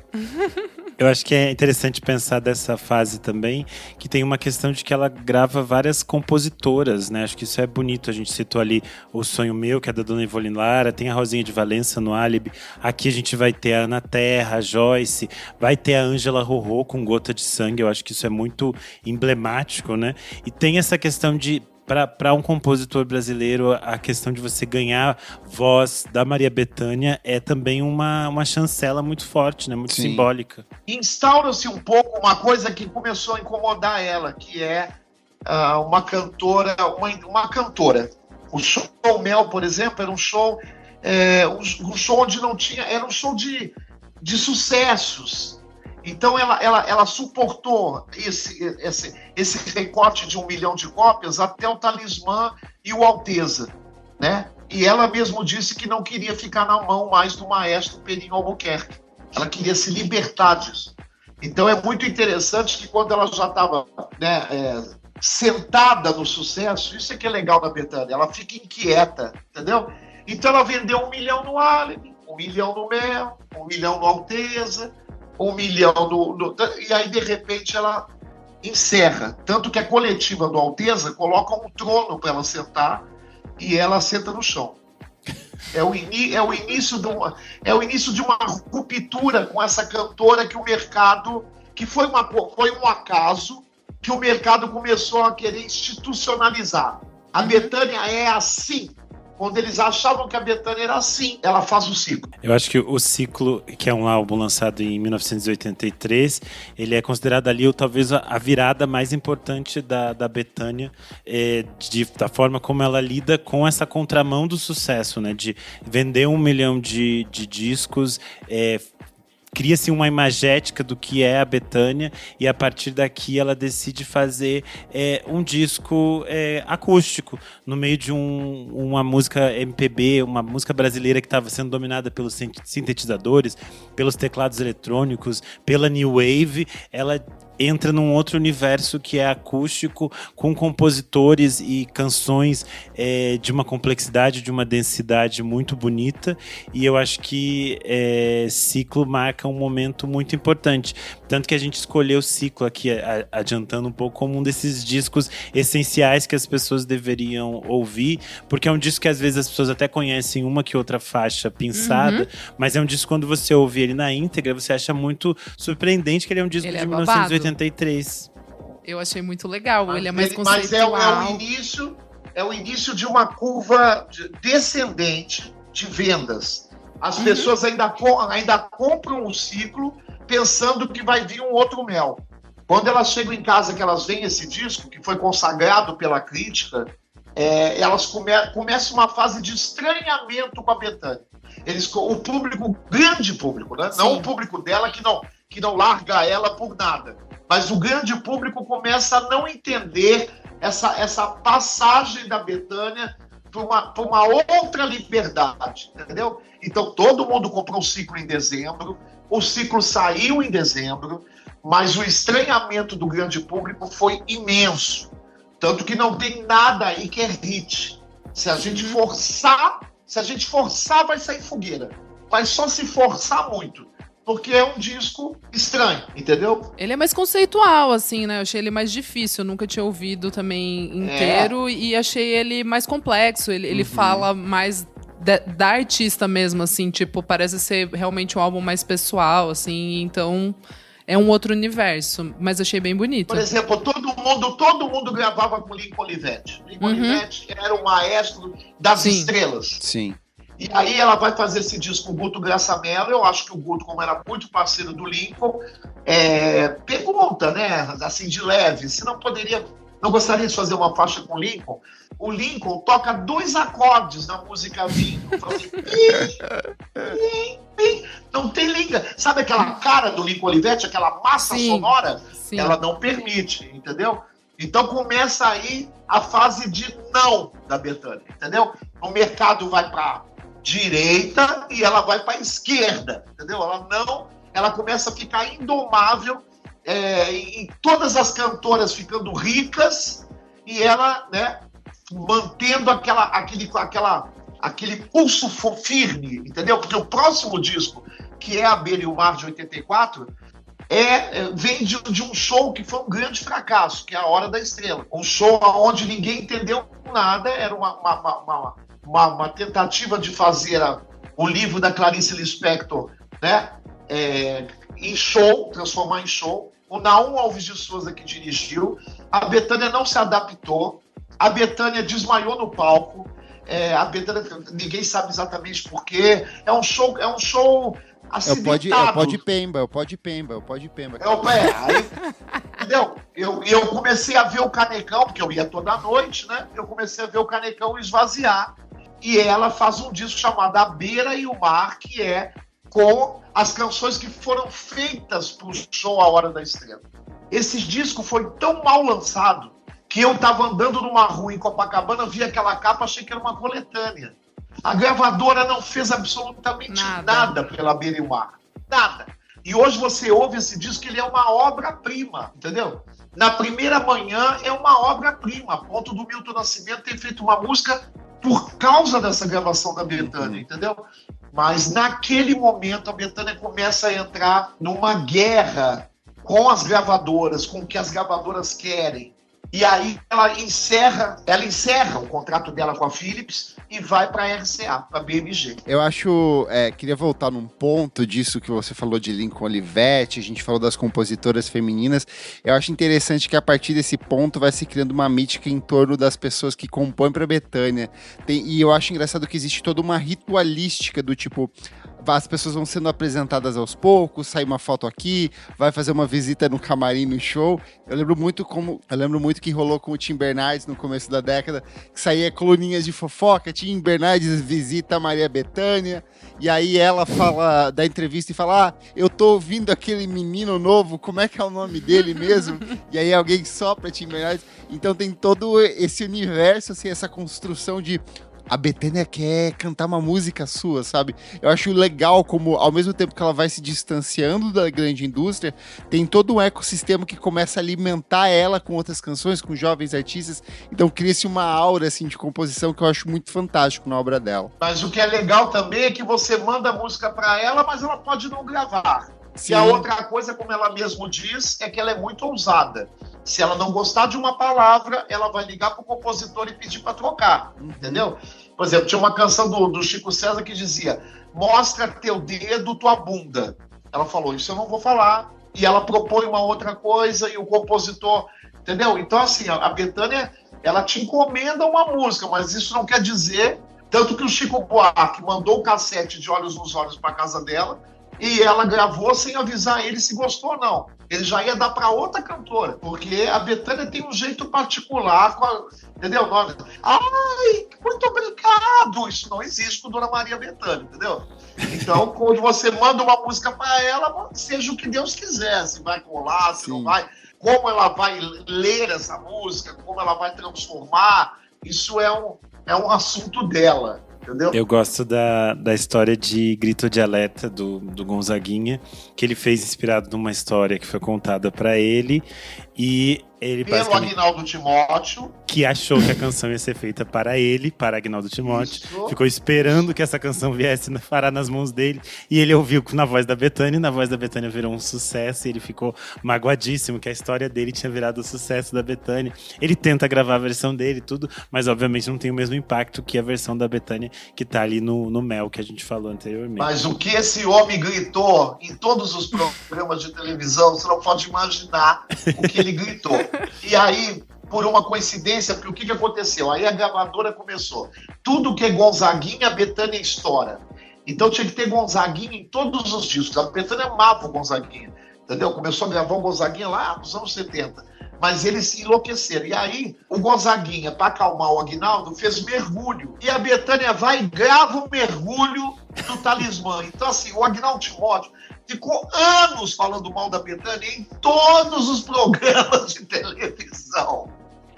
Eu acho que é interessante pensar dessa fase também, que tem uma questão de que ela grava várias compositoras, né? Acho que isso é bonito. A gente citou ali O Sonho Meu, que é da Dona Ivone Lara, tem a Rosinha de Valença no Álibi. Aqui a gente vai ter a Ana Terra, a Joyce, vai ter a Ângela Rorô com Gota de Sangue. Eu acho que isso é muito emblemático, né? E tem essa questão de para um compositor brasileiro, a questão de você ganhar voz da Maria Bethânia é também uma chancela muito forte, né? Muito Sim. simbólica. Instaura-se um pouco uma coisa que começou a incomodar ela, que é uma cantora. O show Mel, por exemplo, era um show onde não tinha... Era um show de sucessos. Então ela suportou esse recorte de 1 milhão de cópias até o Talismã e o Alteza, né? E ela mesmo disse que não queria ficar na mão mais do maestro Peninho Albuquerque. Ela queria se libertar disso. Então é muito interessante que quando ela já estava sentada no sucesso, isso é que é legal da Bethânia, ela fica inquieta, entendeu? Então ela vendeu 1 milhão no Álibi, 1 milhão no Mel, 1 milhão no Alteza, 1 milhão e aí de repente ela encerra, tanto que a coletiva do Alteza coloca um trono para ela sentar e ela senta no chão. É o início de uma ruptura com essa cantora que o mercado, que foi um acaso que o mercado começou a querer institucionalizar. A Bethânia é assim. Quando eles achavam que a Bethânia era assim, ela faz o ciclo. Eu acho que o Ciclo, que é um álbum lançado em 1983, ele é considerado ali talvez a virada mais importante da Bethânia, da forma como ela lida com essa contramão do sucesso, né? De vender 1 milhão de discos, cria-se uma imagética do que é a Bethânia e a partir daqui ela decide fazer um disco acústico no meio de uma música MPB, uma música brasileira que estava sendo dominada pelos sintetizadores, pelos teclados eletrônicos, pela New Wave. Ela entra num outro universo que é acústico, com compositores e canções de uma complexidade, de uma densidade muito bonita, e eu acho que Ciclo marca um momento muito importante, tanto que a gente escolheu Ciclo aqui, adiantando um pouco, como um desses discos essenciais que as pessoas deveriam ouvir, porque é um disco que às vezes as pessoas até conhecem uma que outra faixa pinçada, mas é um disco, quando você ouve ele na íntegra, você acha muito surpreendente que ele é um disco de 1983. Eu achei muito legal, ele é mais conceitual. Mas é o início de uma curva descendente de vendas. As pessoas ainda compram o Ciclo pensando que vai vir um outro Mel. Quando elas chegam em casa, que elas veem esse disco, que foi consagrado pela crítica, elas começam uma fase de estranhamento com a Bethânia. O público, o grande público, né? Não o público dela que não larga ela por nada. Mas o grande público começa a não entender essa passagem da Bethânia para uma outra liberdade, entendeu? Então todo mundo comprou o Ciclo em dezembro, o Ciclo saiu em dezembro, mas o estranhamento do grande público foi imenso. Tanto que não tem nada aí que é hit. Se a gente forçar, vai sair fogueira. vai só se forçar muito. Porque é um disco estranho, entendeu? Ele é mais conceitual, assim, né? Eu achei ele mais difícil. Eu nunca tinha ouvido também inteiro. E achei ele mais complexo. Ele fala mais da artista mesmo, assim. Tipo, parece ser realmente um álbum mais pessoal, assim. Então, é um outro universo. Mas achei bem bonito. Por exemplo, todo mundo gravava com Lincoln Olivetti. Lincoln Olivetti era o maestro das estrelas. Sim. E aí ela vai fazer esse disco com o Guto Graçamelo. Eu acho que o Guto, como era muito parceiro do Lincoln, pergunta, né, assim, de leve, se não gostaria de fazer uma faixa com o Lincoln. O Lincoln toca 2 acordes na música Vinho. Não tem liga. Sabe aquela cara do Lincoln Olivetti, aquela massa sonora? Sim. Ela não permite, entendeu? Então começa aí a fase de não da Bethânia, entendeu? O mercado vai para direita e ela vai para esquerda, entendeu? Ela começa a ficar indomável, em todas as cantoras ficando ricas e ela, né, mantendo aquele pulso firme, entendeu? Porque o próximo disco, que é A Abelha e o Mar de 84, vem de um show que foi um grande fracasso, que é A Hora da Estrela. Um show onde ninguém entendeu nada, era uma tentativa de fazer o livro da Clarice Lispector, né, em show, transformar em show. O Naum Alves de Souza que dirigiu. A Bethânia não se adaptou. A Bethânia desmaiou no palco. A Bethânia, ninguém sabe exatamente porquê. É um show acidentado. É o Pode Pemba. Entendeu? Eu comecei a ver o Canecão, porque eu ia toda noite, né? Eu comecei a ver o Canecão esvaziar. E ela faz um disco chamado A Beira e o Mar, que é com as canções que foram feitas para o show A Hora da Estrela. Esse disco foi tão mal lançado que eu estava andando numa rua em Copacabana, vi aquela capa, achei que era uma coletânea. A gravadora não fez absolutamente nada pela Beira e o Mar. Nada. E hoje você ouve esse disco, ele é uma obra-prima, entendeu? Na Primeira Manhã é uma obra-prima, a ponto do Milton Nascimento ter feito uma música por causa dessa gravação da Bethânia, entendeu? Mas naquele momento a Bethânia começa a entrar numa guerra com as gravadoras, com o que as gravadoras querem. E aí ela encerra o contrato dela com a Philips e vai para a RCA, para a BMG. Eu acho, queria voltar num ponto disso que você falou de Lincoln Olivetti, a gente falou das compositoras femininas. Eu acho interessante que a partir desse ponto vai se criando uma mítica em torno das pessoas que compõem para Bethânia. E eu acho engraçado que existe toda uma ritualística do tipo, as pessoas vão sendo apresentadas aos poucos, sai uma foto aqui, vai fazer uma visita no camarim, no show. Eu lembro muito que rolou com o Tim Bernardes no começo da década, que saía coluninhas de fofoca, Tim Bernardes visita a Maria Bethânia, e aí ela fala, da entrevista e fala, eu tô ouvindo aquele menino novo, como é que é o nome dele mesmo? E aí alguém sopra Tim Bernardes. Então tem todo esse universo, assim, essa construção de a Bethânia quer cantar uma música sua, sabe? Eu acho legal como, ao mesmo tempo que ela vai se distanciando da grande indústria, tem todo um ecossistema que começa a alimentar ela com outras canções, com jovens artistas. Então cria-se uma aura, assim, de composição que eu acho muito fantástico na obra dela. Mas o que é legal também é que você manda a música para ela, mas ela pode não gravar. Sim. E a outra coisa, como ela mesmo diz, é que ela é muito ousada. Se ela não gostar de uma palavra, ela vai ligar pro compositor e pedir para trocar, entendeu? Por exemplo, tinha uma canção do Chico César que dizia: mostra teu dedo, tua bunda. Ela falou, isso eu não vou falar. E ela propõe uma outra coisa e o compositor, entendeu? Então, assim, a Bethânia, ela te encomenda uma música, mas isso não quer dizer... Tanto que o Chico Buarque mandou o cassete de Olhos nos Olhos para casa dela, e ela gravou sem avisar ele se gostou ou não. Ele já ia dar para outra cantora, porque a Bethânia tem um jeito particular, entendeu? Ai, muito obrigado! Isso não existe com Dona Maria Bethânia, entendeu? Então, quando você manda uma música para ela, seja o que Deus quiser, se vai colar, se não vai, como ela vai ler essa música, como ela vai transformar, isso é um assunto dela. Entendeu? Eu gosto da história de Grito de Alerta do Gonzaguinha, que ele fez inspirado numa história que foi contada para ele, e Ele pelo basicamente Aguinaldo Timóteo. que achou que a canção ia ser feita para ele, para Aguinaldo Timóteo. Isso. Ficou esperando que essa canção viesse parar nas mãos dele. E ele ouviu na voz da Bethânia, e na voz da Bethânia virou um sucesso. E ele ficou magoadíssimo que a história dele tinha virado o sucesso da Bethânia. Ele tenta gravar a versão dele e tudo, mas obviamente não tem o mesmo impacto que a versão da Bethânia que tá ali no Mel, que a gente falou anteriormente. Mas o que esse homem gritou em todos os programas de televisão, você não pode imaginar o que ele gritou. E aí, por uma coincidência, porque o que aconteceu? Aí a gravadora começou. Tudo que é Gonzaguinha, a Bethânia estoura. Então tinha que ter Gonzaguinha em todos os discos. A Bethânia amava o Gonzaguinha, entendeu? Começou a gravar o Gonzaguinha lá nos anos 70. Mas eles se enlouqueceram. E aí, o Gonzaguinha, para acalmar o Aguinaldo, fez mergulho. E a Bethânia vai e grava um mergulho do Talismã. Então, assim, o Aguinaldo Timóteo ficou anos falando mal da Bethânia em todos os programas de televisão.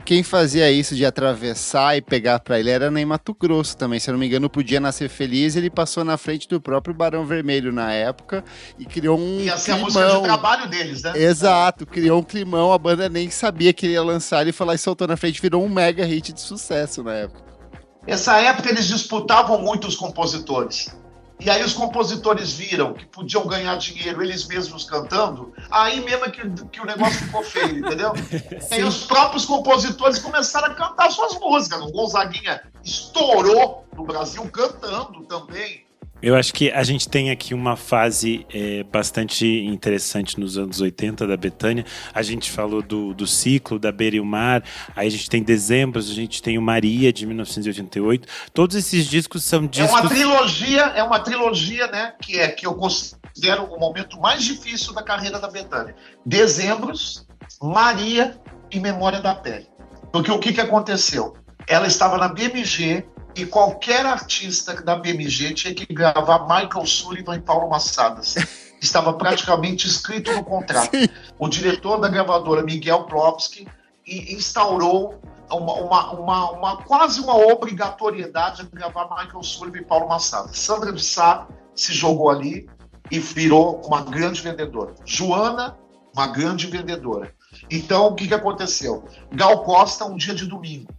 Quem fazia isso de atravessar e pegar pra ele era Ney Matogrosso também. Se eu não me engano, Podia Nascer Feliz, ele passou na frente do próprio Barão Vermelho na época e criou um Ia ser climão. a música de trabalho deles, né? Exato, criou um climão, a banda nem sabia que ele ia lançar, ele foi lá e soltou na frente, virou um mega hit de sucesso na época. Essa época eles disputavam muito os compositores. E aí os compositores viram que podiam ganhar dinheiro eles mesmos cantando, aí mesmo é que o negócio ficou feio, entendeu? Aí os próprios compositores começaram a cantar suas músicas. O Gonzaguinha estourou no Brasil cantando também. Eu acho que a gente tem aqui uma fase bastante interessante nos anos 80 da Bethânia. A gente falou do ciclo, da Beira e o Mar. Aí a gente tem Dezembros, a gente tem o Maria, de 1988. Todos esses discos são discos... É uma trilogia, né? Que eu considero o momento mais difícil da carreira da Bethânia. Dezembros, Maria e Memória da Pele. Porque o que aconteceu? Ela estava na BMG... E qualquer artista da BMG tinha que gravar Michael Sullivan e Paulo Massadas. Estava praticamente escrito no contrato. Sim. O diretor da gravadora, Miguel Plopsky, instaurou quase uma obrigatoriedade de gravar Michael Sullivan e Paulo Massadas. Sandra de Sá se jogou ali e virou uma grande vendedora. Joana, uma grande vendedora. Então, o que aconteceu? Gal Costa, um dia de domingo.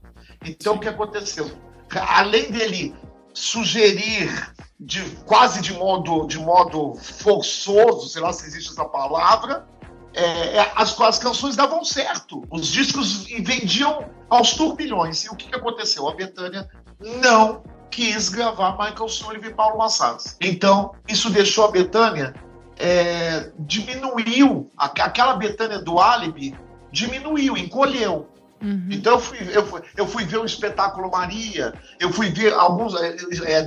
Então, o que aconteceu? Além dele sugerir quase de modo forçoso, sei lá se existe essa palavra, as canções davam certo. Os discos vendiam aos turbilhões. E o que aconteceu? A Bethânia não quis gravar Michael Sullivan e Paulo Massadas. Então, isso deixou a Bethânia, diminuiu, aquela Bethânia do Álibi diminuiu, encolheu. Uhum. Então eu fui ver o espetáculo Maria, eu fui ver alguns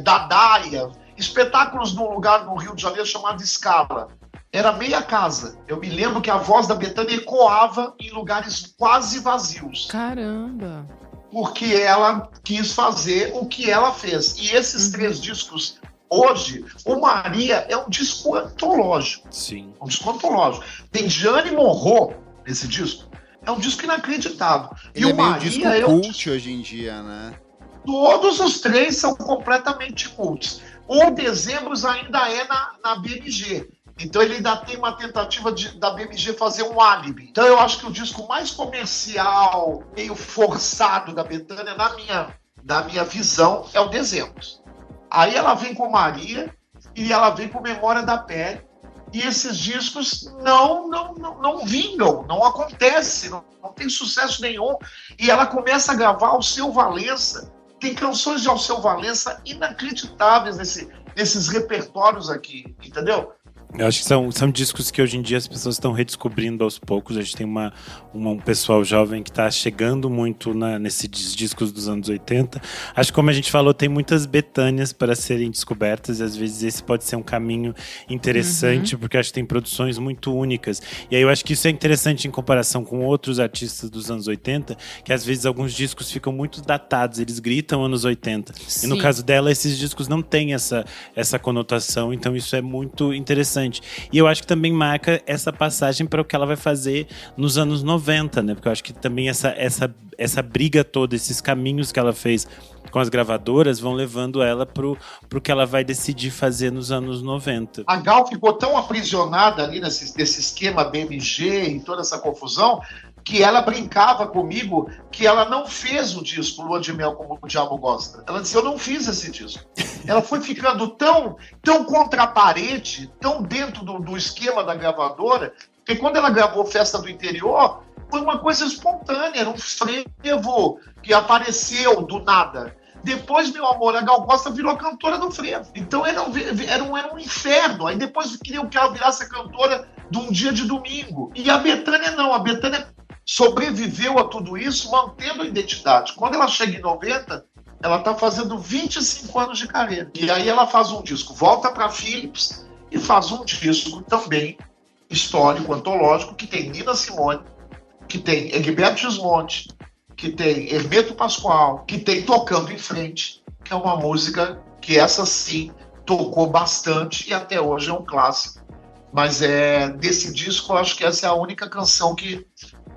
Dadaia, espetáculos num lugar no Rio de Janeiro chamado Scala. Era meia casa. Eu me lembro que a voz da Bethânia ecoava em lugares quase vazios. Caramba! Porque ela quis fazer o que ela fez. E esses três discos, hoje, o Maria é um disco antológico. Sim. Um disco antológico. Tem Jeanne Moreau nesse disco. É um disco inacreditável. Ele é meio disco cult hoje em dia, né? Todos os três são completamente cults. O Dezembros ainda é na BMG. Então ele ainda tem uma tentativa da BMG fazer um álibi. Então eu acho que o disco mais comercial, meio forçado da Bethânia, na minha visão, é o Dezembros. Aí ela vem com Maria e ela vem com Memória da Pele. E esses discos não vingam, não acontece, não tem sucesso nenhum. E ela começa a gravar Alceu Valença. Tem canções de Alceu Valença inacreditáveis nesses repertórios aqui, entendeu? Eu acho que são discos que hoje em dia as pessoas estão redescobrindo aos poucos. A gente tem um pessoal jovem que está chegando muito nesses discos dos anos 80. Acho que, como a gente falou, tem muitas Bethânias para serem descobertas e às vezes esse pode ser um caminho interessante, porque acho que tem produções muito únicas. E aí eu acho que isso é interessante em comparação com outros artistas dos anos 80, que às vezes alguns discos ficam muito datados, eles gritam anos 80. Sim. E no caso dela, esses discos não têm essa conotação, então isso é muito interessante. E eu acho que também marca essa passagem para o que ela vai fazer nos anos 90, né? Porque eu acho que também essa briga toda, esses caminhos que ela fez com as gravadoras vão levando ela pro que ela vai decidir fazer nos anos 90. A Gal ficou tão aprisionada ali nesse esquema BMG e toda essa confusão que ela brincava comigo que ela não fez o disco Lua de Mel Como o Diabo Gosta. Ela disse, eu não fiz esse disco. Ela foi ficando tão contra a parede, tão dentro do esquema da gravadora, que quando ela gravou Festa do Interior, foi uma coisa espontânea, era um frevo que apareceu do nada. Depois, meu amor, a Gal Costa virou cantora do frevo. Então era um inferno. Aí depois queriam que ela virasse cantora de um dia de domingo. E a Bethânia não, a Bethânia sobreviveu a tudo isso mantendo a identidade. Quando ela chega em 90, ela está fazendo 25 anos de carreira. E aí ela faz um disco, volta para Philips e faz um disco também histórico, antológico, que tem Nina Simone, que tem Egberto Gismonti, que tem Hermeto Pascoal, que tem Tocando em Frente, que é uma música que essa sim tocou bastante e até hoje é um clássico. Mas desse disco, eu acho que essa é a única canção que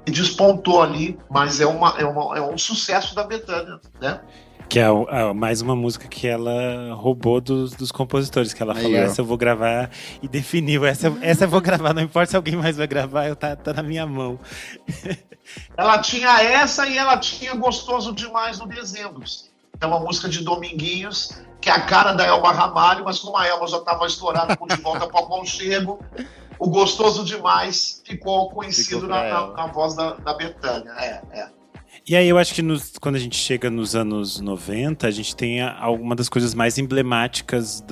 despontou ali, mas é um sucesso da Bethânia, né? Que é mais uma música que ela roubou dos compositores, que ela falou, essa eu vou gravar, e definiu, essa eu vou gravar, não importa se alguém mais vai gravar, tá na minha mão. Ela tinha essa e ela tinha Gostoso Demais no Dezembros. É uma música de Dominguinhos, que é a cara da Elba Ramalho, mas como a Elba já estava estourada com De Volta para o Aconchego, o Gostoso Demais ficou conhecido na voz da Bethânia. E aí eu acho que quando a gente chega nos anos 90, a gente tem alguma das coisas mais emblemáticas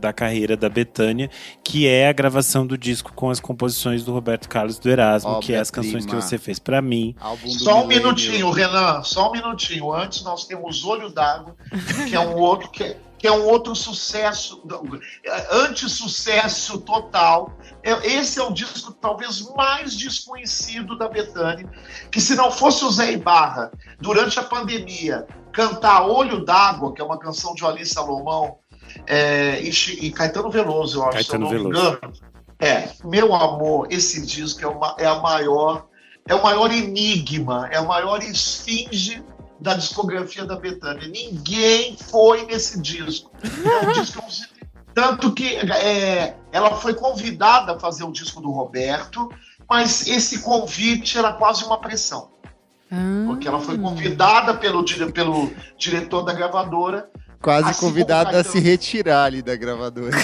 da carreira da Bethânia, que é a gravação do disco com as composições do Roberto Carlos do Erasmo, que é as canções que você fez pra mim. Só um minutinho, Renan, só um minutinho. Antes nós temos Olho d'Água, que é um outro sucesso, anti-sucesso total. Esse é o disco talvez mais desconhecido da Bethânia, que se não fosse o Zé Ibarra, durante a pandemia, cantar Olho d'Água, que é uma canção de Alice Salomão, e Caetano Veloso, eu acho, Caetano se eu não me Veloso. engano. Meu amor, esse disco é o maior enigma, é a maior esfinge da discografia da Bethânia. Ninguém foi nesse disco. É um disco tanto que ela foi convidada a fazer o disco do Roberto, mas esse convite era quase uma pressão. Porque ela foi convidada pelo diretor da gravadora. Quase assim convidada a se retirar ali da gravadora.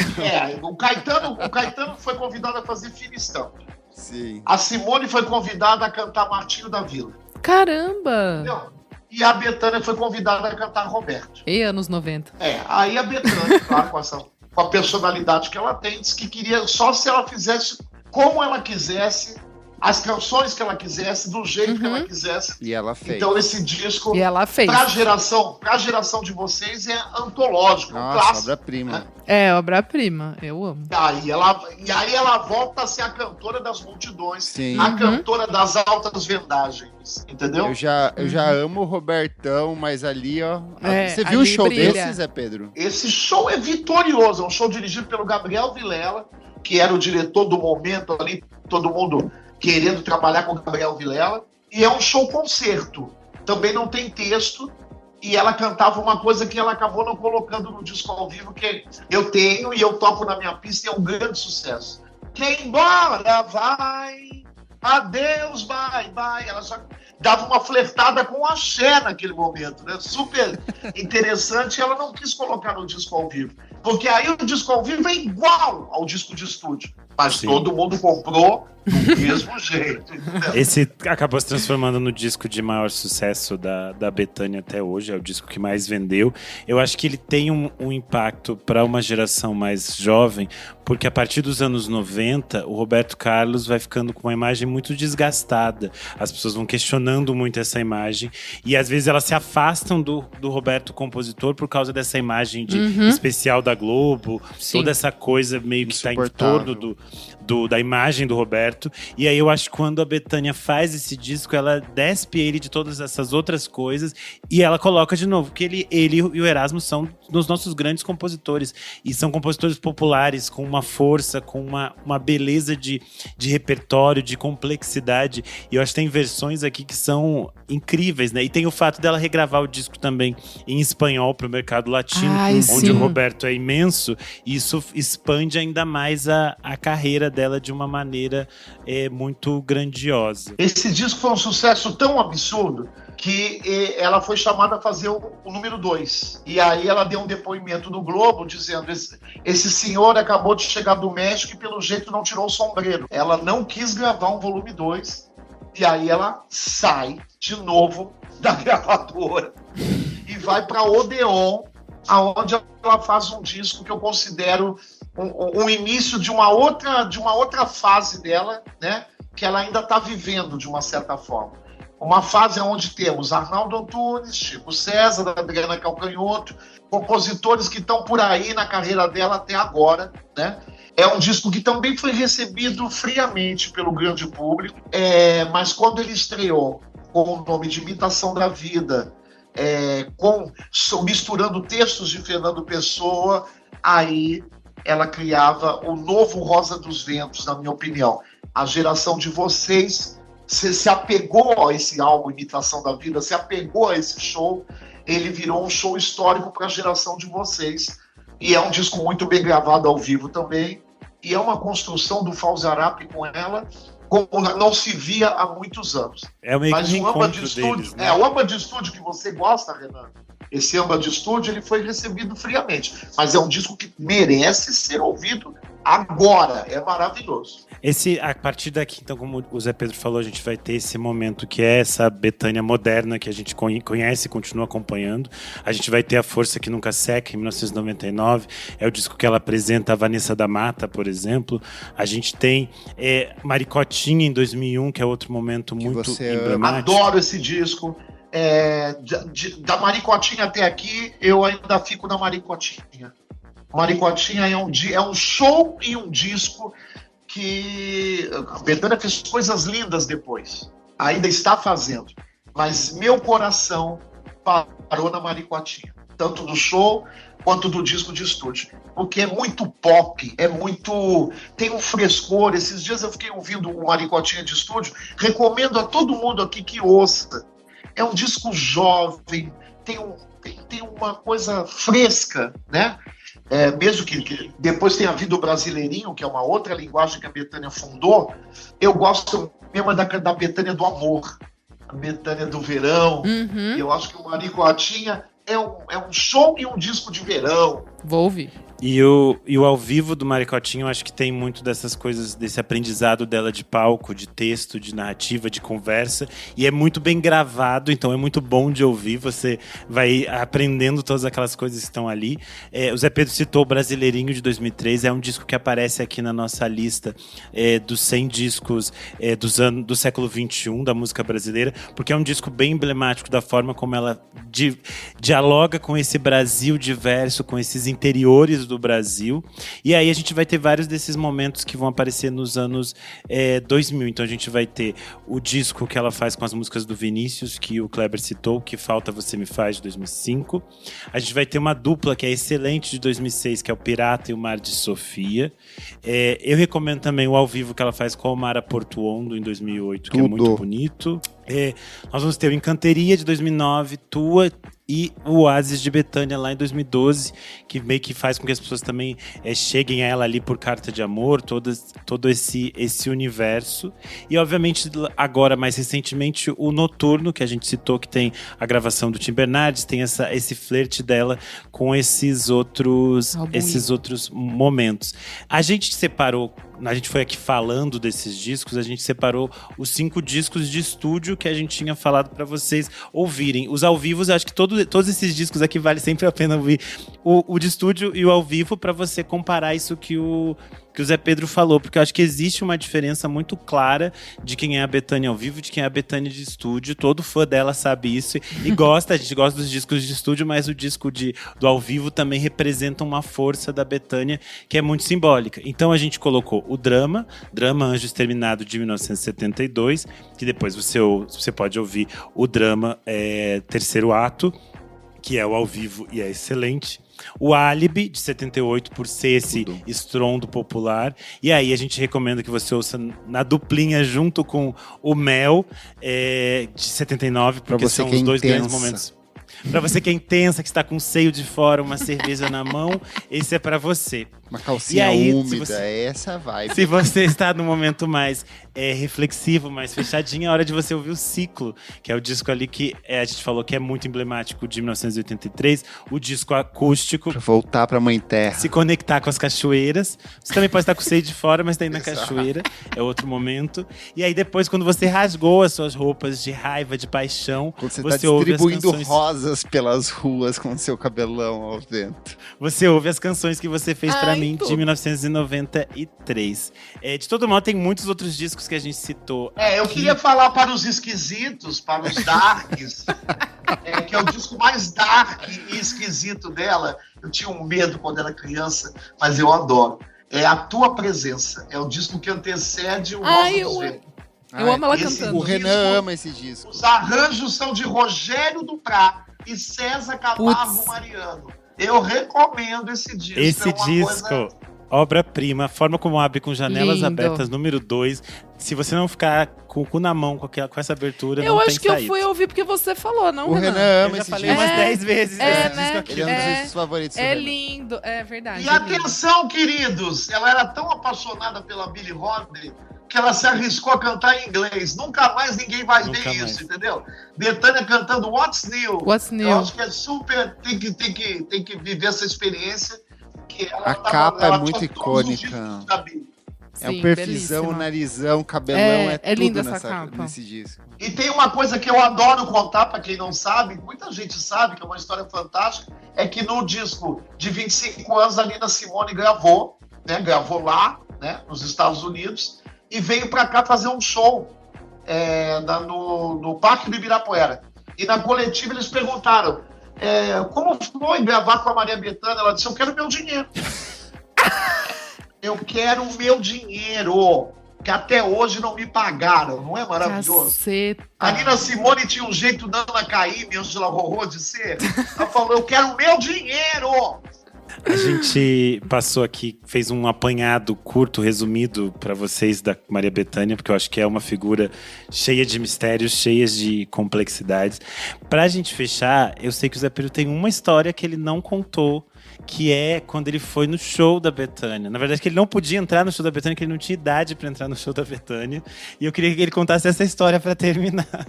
O Caetano foi convidado a fazer Filistão. Sim. A Simone foi convidada a cantar Martinho da Vila. Caramba! Entendeu? E a Bethânia foi convidada a cantar Roberto. E anos 90. Aí a Bethânia, claro, com a personalidade que ela tem, disse que queria só se ela fizesse como ela quisesse, as canções que ela quisesse, do jeito que ela quisesse. E ela fez. Então esse disco, E ela fez. pra geração de vocês, é antológico, um clássico. Obra-prima. É, obra-prima. Eu amo. E aí ela volta a ser a cantora das multidões, Sim. a cantora das altas vendagens, entendeu? Eu já amo o Robertão, mas ali, ó... Você viu o ali show brilha. desse, Zé Pedro? Esse show é vitorioso, é um show dirigido pelo Gabriel Vilela, que era o diretor do momento ali, todo mundo querendo trabalhar com o Gabriel Vilela, e é um show-concerto, também não tem texto, e ela cantava uma coisa que ela acabou não colocando no disco ao vivo, que eu tenho e eu toco na minha pista, e é um grande sucesso. Quem embora vai, adeus, bye, bye. Ela já dava uma flertada com o axé naquele momento, né? Super interessante, e ela não quis colocar no disco ao vivo, porque aí o disco ao vivo é igual ao disco de estúdio, mas todo mundo comprou do mesmo jeito. Entendeu? Esse acabou se transformando no disco de maior sucesso da Bethânia até hoje, é o disco que mais vendeu. Eu acho que ele tem um impacto para uma geração mais jovem, porque a partir dos anos 90, o Roberto Carlos vai ficando com uma imagem muito desgastada. As pessoas vão questionando muito essa imagem, e às vezes elas se afastam do Roberto compositor por causa dessa imagem especial da Globo, toda essa coisa meio que está em torno da imagem do Roberto. E aí eu acho que quando a Bethânia faz esse disco, ela despe ele de todas essas outras coisas e ela coloca de novo, que ele e o Erasmo são dos nossos grandes compositores, e são compositores populares, com uma força, com uma beleza de repertório, de complexidade, e eu acho que tem versões aqui que são incríveis, né? E tem o fato dela regravar o disco também em espanhol para o mercado latino, onde o Roberto é imenso, e isso expande ainda mais a carreira dela de uma maneira muito grandiosa. Esse disco foi um sucesso tão absurdo que ela foi chamada a fazer o número 2. E aí ela deu um depoimento no Globo dizendo: esse senhor acabou de chegar do México e pelo jeito não tirou o sombreiro. Ela não quis gravar um volume 2 e aí ela sai de novo da gravadora e vai para Odeon, aonde ela faz um disco que eu considero um início de uma outra fase dela, né? Que ela ainda está vivendo de uma certa forma. Uma fase onde temos Arnaldo Antunes, Chico César, Adriana Calcanhoto, compositores que estão por aí na carreira dela até agora, né? É um disco que também foi recebido friamente pelo grande público, mas quando ele estreou com o nome de Imitação da Vida, misturando textos de Fernando Pessoa, aí ela criava o novo Rosa dos Ventos, na minha opinião. A geração de vocês se apegou a esse álbum Imitação da Vida, se apegou a esse show, ele virou um show histórico para a geração de vocês. E é um disco muito bem gravado ao vivo também, e é uma construção do Fauzi Arap com ela, como não se via há muitos anos. Mas o amba de estúdio, deles, né? O amba de estúdio que você gosta, Renan, esse amba de estúdio, ele foi recebido friamente, mas é um disco que merece ser ouvido agora, é maravilhoso. A partir daqui, então, como o Zé Pedro falou, a gente vai ter esse momento que é essa Bethânia moderna que a gente conhece e continua acompanhando. A gente vai ter A Força Que Nunca Seca, em 1999, é o disco que ela apresenta a Vanessa da Mata, por exemplo. A gente tem Maricotinha, em 2001, que é outro momento muito emblemático. Adoro esse disco. Da Maricotinha até aqui, eu ainda fico na Maricotinha. Maricotinha é um show e um disco que a Bethânia fez coisas lindas depois, ainda está fazendo, mas meu coração parou na Maricotinha, tanto do show quanto do disco de estúdio, porque é muito pop, tem um frescor. Esses dias eu fiquei ouvindo o Maricotinha de estúdio, recomendo a todo mundo aqui que ouça. É um disco jovem, tem uma coisa fresca, né? Mesmo que depois tenha havido o Brasileirinho, que é uma outra linguagem que a Bethânia fundou, eu gosto mesmo da Bethânia do amor, a Bethânia do verão. Eu acho que o Maricotinha é um show e um disco de verão. Vou ouvir. E o ao vivo do Maricotinha, eu acho que tem muito dessas coisas, desse aprendizado dela de palco, de texto, de narrativa, de conversa. E é muito bem gravado, então é muito bom de ouvir. Você vai aprendendo todas aquelas coisas que estão ali. O Zé Pedro citou o Brasileirinho de 2003. É um disco que aparece aqui na nossa lista dos 100 discos do século XXI, da música brasileira. Porque é um disco bem emblemático da forma como ela dialoga com esse Brasil diverso, com esses interiores do Brasil. E aí a gente vai ter vários desses momentos que vão aparecer nos anos 2000. Então a gente vai ter o disco que ela faz com as músicas do Vinícius, que o Kleber citou, Que Falta Você Me Faz, de 2005. A gente vai ter uma dupla que é excelente, de 2006, que é o Pirata e o Mar de Sofia. Eu recomendo também o ao vivo que ela faz com o Mara Portuondo, em 2008, que é muito bonito. Nós vamos ter o Encanteria, de 2009, Tua, e o Oásis de Bethânia, lá em 2012, que meio que faz com que as pessoas também cheguem a ela ali por carta de amor, todo esse universo. E, obviamente, agora, mais recentemente, o Noturno, que a gente citou, que tem a gravação do Tim Bernardes, tem esse flerte dela com esses outros momentos. A gente separou, a gente foi aqui falando desses discos, a gente separou os 5 discos de estúdio que a gente tinha falado para vocês ouvirem. Os ao vivo, eu acho que todos esses discos aqui vale sempre a pena ouvir o de estúdio e o ao vivo, para você comparar isso que o Zé Pedro falou, porque eu acho que existe uma diferença muito clara de quem é a Bethânia ao vivo e de quem é a Bethânia de estúdio. Todo fã dela sabe isso e a gente gosta dos discos de estúdio, mas o disco do ao vivo também representa uma força da Bethânia que é muito simbólica. Então a gente colocou o Drama Anjo Exterminado, de 1972, que depois você pode ouvir o Drama terceiro ato, que é o ao vivo e é excelente. O Álibi, de 78, por ser esse estrondo popular. E aí a gente recomenda que você ouça na duplinha junto com o Mel, de 79, porque são os dois grandes momentos. Pra você que é intensa, que está com o seio de fora, uma cerveja na mão, esse é pra você. Uma calcinha E aí, úmida, essa vai. Se você está num momento mais reflexivo, mais fechadinho, é hora de você ouvir o Ciclo, que é o disco ali que a gente falou que é muito emblemático de 1983, o disco acústico. Pra voltar pra Mãe Terra. Se conectar com as cachoeiras. Você também pode estar com o seio de fora, mas daí na cachoeira é outro momento. E aí depois, quando você rasgou as suas roupas de raiva, de paixão, quando você você tá ouve as distribuindo canções... rosas pelas ruas com seu cabelão ao vento. Você ouve as canções que você fez pra mim tudo. de 1993. De todo modo, tem muitos outros discos que a gente citou. Eu aqui. queria falar para os esquisitos, para os darks, que é o disco mais dark e esquisito dela. Eu tinha um medo quando era criança, mas eu adoro. É A Tua Presença. É o disco que antecede o Rosa dos Ventos. Eu amo ela esse cantando. O Renan ama esse disco. Os arranjos são de Rogério Duprá e César Camargo Putz. Mariano. Eu recomendo esse disco. Esse é uma disco, coisa... obra-prima, a forma como abre com janelas Lindo. abertas, número 2. Se você não ficar com o cu na mão com essa abertura, Eu não acho tem que saída. eu fui ouvir porque você falou, não, O Renan? Renan Eu ama já esse falei disco. umas 10 vezes. É, esse né? disco aqui. Ele é um dos discos favoritos do É Renan. lindo, é verdade. E é lindo. atenção, queridos, ela era tão apaixonada pela Billie Holiday que ela se arriscou a cantar em inglês. Nunca mais ninguém vai Nunca ver mais. isso, entendeu? Bethânia cantando What's New. What's New? Eu acho que é super... Tem que viver essa experiência. Que ela A capa é ela muito tinha todos os icônica. discos da Billie. É um Sim, perfilzão, belíssima. narizão, cabelão, É tudo linda essa capa. nesse disco. E tem uma coisa que eu adoro contar para quem não sabe, muita gente sabe, que é uma história fantástica, é que no disco de 25 anos a Nina Simone gravou, né, gravou lá, né, nos Estados Unidos, e veio para cá fazer um show no Parque do Ibirapuera. E na coletiva eles perguntaram, como foi gravar com a Maria Bethânia? Ela disse, eu quero meu dinheiro. Eu quero o meu dinheiro, que até hoje não me pagaram. Não é maravilhoso? Caceta. A Nina Simone tinha um jeito Nana Caymmi, Angela Rorô de ser. Ela falou, eu quero o meu dinheiro. A gente passou aqui, fez um apanhado curto, resumido para vocês da Maria Bethânia, porque eu acho que é uma figura cheia de mistérios, cheia de complexidades. Pra gente fechar, eu sei que o Zé Pedro tem uma história que ele não contou, que é quando ele foi no show da Bethânia. Na verdade, que ele não podia entrar no show da Bethânia, que ele não tinha idade para entrar no show da Bethânia. E eu queria que ele contasse essa história para terminar.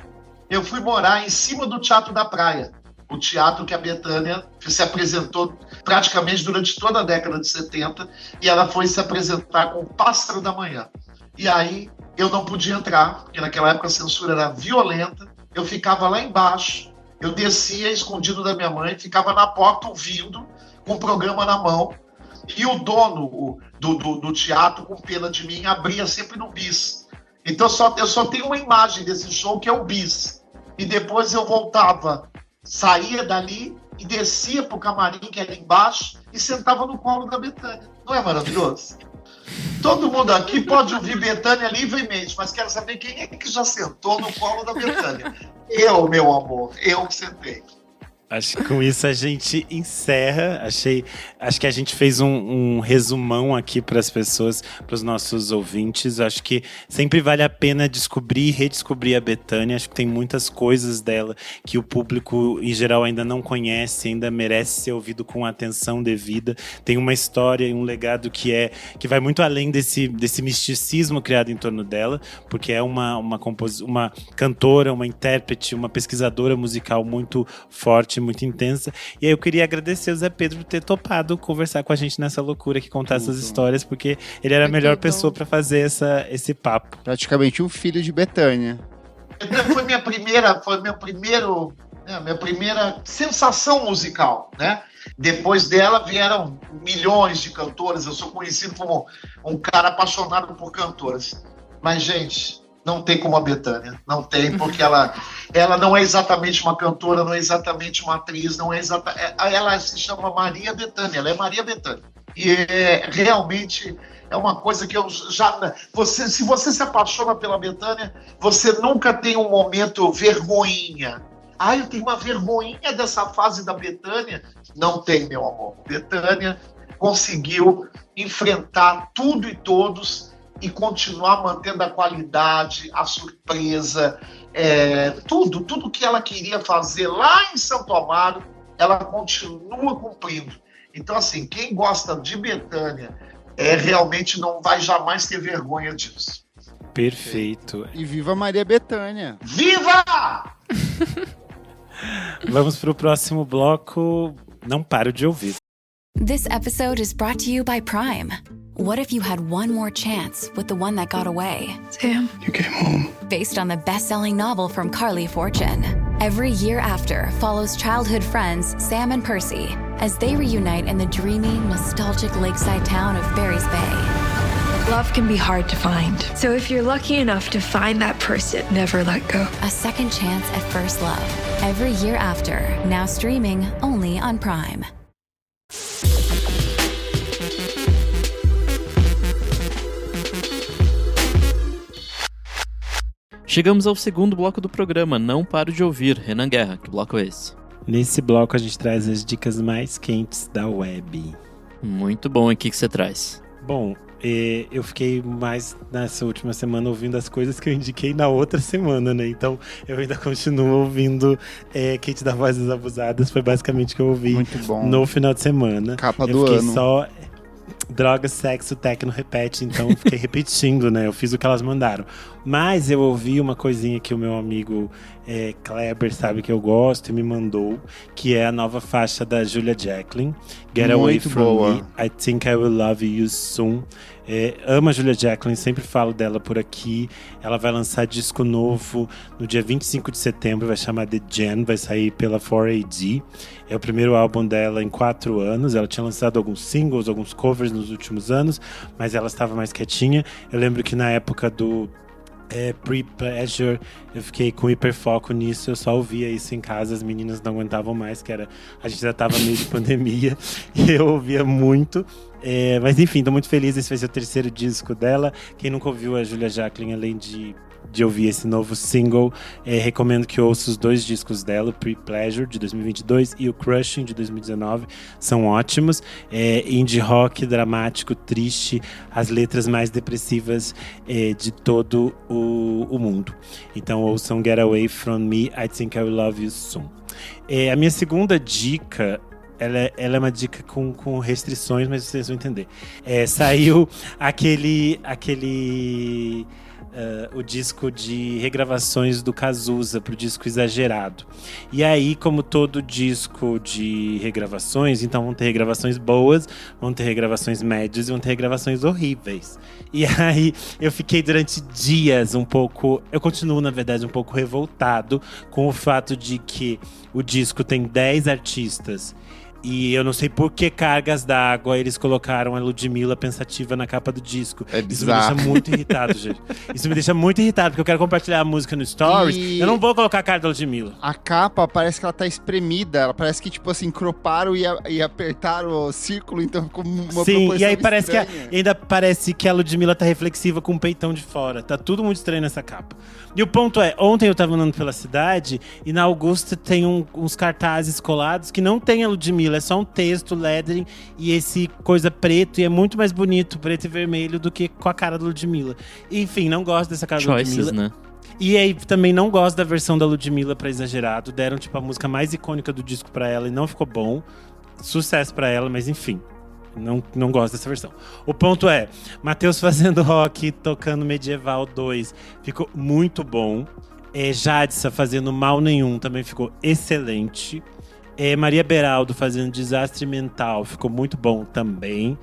Eu fui morar em cima do Teatro da Praia. O teatro que a Bethânia se apresentou praticamente durante toda a década de 70. E ela foi se apresentar com o Pássaro da Manhã. E aí eu não podia entrar, porque naquela época a censura era violenta. Eu ficava lá embaixo. Eu descia escondido da minha mãe, ficava na porta ouvindo, com o programa na mão, e o dono do teatro, com pena de mim, abria sempre no bis. Então eu só tenho uma imagem desse show, que é o bis. E depois eu voltava, saía dali e descia pro camarim, que era embaixo, e sentava no colo da Bethânia. Não é maravilhoso? Todo mundo aqui pode ouvir Bethânia livremente, mas quero saber quem é que já sentou no colo da Bethânia. Eu, meu amor, eu que sentei. Acho que com isso a gente encerra. Acho que a gente fez um resumão aqui para as pessoas, para os nossos ouvintes. Acho que sempre vale a pena descobrir e redescobrir a Bethânia. Acho que tem muitas coisas dela que o público em geral ainda não conhece, ainda merece ser ouvido com atenção devida. Tem uma história e um legado que vai muito além desse misticismo criado em torno dela, porque é uma cantora, uma intérprete, uma pesquisadora musical muito forte, muito intensa. E aí eu queria agradecer o Zé Pedro por ter topado conversar com a gente nessa loucura, que contar essas histórias, porque ele era a melhor pessoa para fazer esse papo. Praticamente um filho de Bethânia. Foi minha primeira sensação musical, né? Depois dela vieram milhões de cantoras. Eu sou conhecido como um cara apaixonado por cantoras. Mas, gente, não tem como a Bethânia. Não tem, porque ela não é exatamente uma cantora, não é exatamente uma atriz, ela se chama Maria Bethânia, ela é Maria Bethânia. E realmente é uma coisa que eu já... Se você se apaixona pela Bethânia, você nunca tem um momento vergonhinha. Eu tenho uma vergonhinha dessa fase da Bethânia. Não tem, meu amor. Bethânia conseguiu enfrentar tudo e todos e continuar mantendo a qualidade, a surpresa, tudo que ela queria fazer lá em Santo Amaro, ela continua cumprindo. Então, assim, quem gosta de Bethânia realmente não vai jamais ter vergonha disso. Perfeito. E viva Maria Bethânia! Viva! Vamos pro próximo bloco. Não paro de ouvir. This episode is brought to you by Prime. What if you had one more chance with the one that got away? Sam, you came home. Based on the best-selling novel from Carly Fortune. Every Year After follows childhood friends Sam and Percy as they reunite in the dreamy, nostalgic lakeside town of Barry's Bay. Love can be hard to find. So if you're lucky enough to find that person, never let go. A second chance at first love. Every Year After, now streaming only on Prime. Chegamos ao segundo bloco do programa, Não Paro de Ouvir. Renan Guerra, que bloco é esse? Nesse bloco a gente traz as dicas mais quentes da web. Muito bom, e o que você traz? Bom, eu fiquei mais nessa última semana ouvindo as coisas que eu indiquei na outra semana, né? Então eu ainda continuo ouvindo Kate da Vozes Abusadas, foi basicamente o que eu ouvi no final de semana. Capa do ano. Só droga, sexo, techno, repete, então eu fiquei repetindo, né? Eu fiz o que elas mandaram. Mas eu ouvi uma coisinha que o meu amigo Kleber sabe que eu gosto e me mandou, que é a nova faixa da Julia Jacklin, Get Away From Me, I Think I Will Love You Soon. Amo a Julia Jacklin, sempre falo dela por aqui. Ela vai lançar disco novo no dia 25 de setembro, vai chamar The Gen, vai sair pela 4AD. É o primeiro álbum dela em 4 anos. Ela tinha lançado alguns singles, alguns covers nos últimos anos, mas ela estava mais quietinha. Eu lembro que na época do Pre-Pleasure, eu fiquei com hiperfoco nisso, eu só ouvia isso em casa, as meninas não aguentavam mais, a gente já tava meio de pandemia, e eu ouvia muito. Mas enfim, tô muito feliz, esse vai ser o terceiro disco dela. Quem nunca ouviu a Julia Jacklin, além de ouvir esse novo single, recomendo que ouça os 2 discos dela, o Pre-Pleasure, de 2022, e o Crushing, de 2019. São ótimos. Indie rock, dramático, triste, as letras mais depressivas de todo o mundo. Então ouçam Get Away From Me, I Think I Will Love You Soon. A minha segunda dica, ela é uma dica com restrições, mas vocês vão entender. Saiu o disco de regravações do Cazuza pro disco Exagerado. E aí, como todo disco de regravações, então vão ter regravações boas, vão ter regravações médias e vão ter regravações horríveis. E aí, eu fiquei durante dias eu continuo, na verdade, um pouco revoltado com o fato de que o disco tem 10 artistas. E eu não sei por que cargas d'água eles colocaram a Ludmilla pensativa na capa do disco. Isso me deixa muito irritado, gente. Isso me deixa muito irritado, porque eu quero compartilhar a música no Stories. Eu não vou colocar a cara da Ludmilla. A capa parece que ela tá espremida. Ela parece que, tipo assim, croparam e apertaram o círculo, então ficou uma proporção Sim, e aí parece estranha. ainda parece que a Ludmilla tá reflexiva com o peitão de fora. Tá tudo muito estranho nessa capa. E o ponto é, ontem eu tava andando pela cidade e na Augusta tem uns cartazes colados que não tem a Ludmilla. É só um texto, lettering e esse coisa preto. E é muito mais bonito, preto e vermelho, do que com a cara da Ludmilla. Enfim, não gosto dessa cara da Ludmilla. Né? E aí também não gosto da versão da Ludmilla pra Exagerado. Deram tipo a música mais icônica do disco pra ela e não ficou bom. Sucesso pra ela, mas enfim. Não gosto dessa versão. O ponto é, Matheus fazendo rock, tocando Medieval 2, ficou muito bom. Jadissa fazendo Mal Nenhum também ficou excelente. Maria Beraldo fazendo Desastre Mental ficou muito bom também.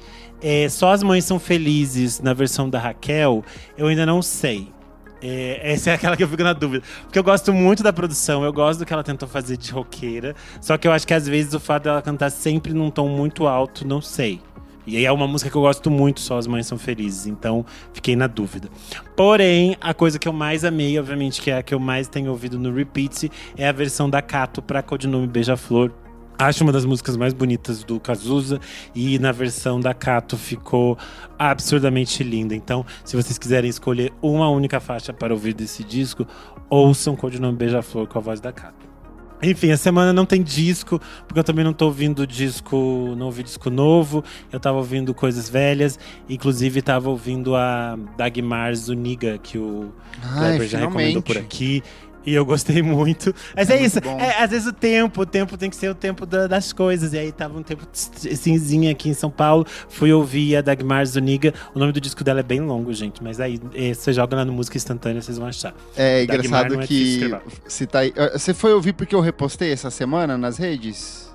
Só as Mães São Felizes na versão da Raquel, eu ainda não sei. Essa é aquela que eu fico na dúvida. Porque eu gosto muito da produção, eu gosto do que ela tentou fazer de roqueira. Só que eu acho que às vezes o fato dela cantar sempre num tom muito alto, não sei. E aí é uma música que eu gosto muito, Só as Mães São Felizes. Então, fiquei na dúvida. Porém, a coisa que eu mais amei, obviamente, que é a que eu mais tenho ouvido no repeat, é a versão da Cato pra Codinome Beija-Flor. Acho uma das músicas mais bonitas do Cazuza. E na versão da Cato ficou absurdamente linda. Então, se vocês quiserem escolher uma única faixa para ouvir desse disco, ouçam Codinome Beija-Flor com a voz da Cato. Enfim, a semana não tem disco, porque eu também não tô ouvindo não ouvi disco novo. Eu tava ouvindo coisas velhas, inclusive tava ouvindo a Dagmar Zuniga, que o Kleber já recomendou por aqui. E eu gostei muito. Mas é isso. Às vezes o tempo tem que ser o tempo das coisas. E aí tava um tempo cinzinha aqui em São Paulo. Fui ouvir a Dagmar Zuniga. O nome do disco dela é bem longo, gente. Mas aí você joga lá no Música Instantânea, vocês vão achar. É engraçado que você foi ouvir porque eu repostei essa semana nas redes?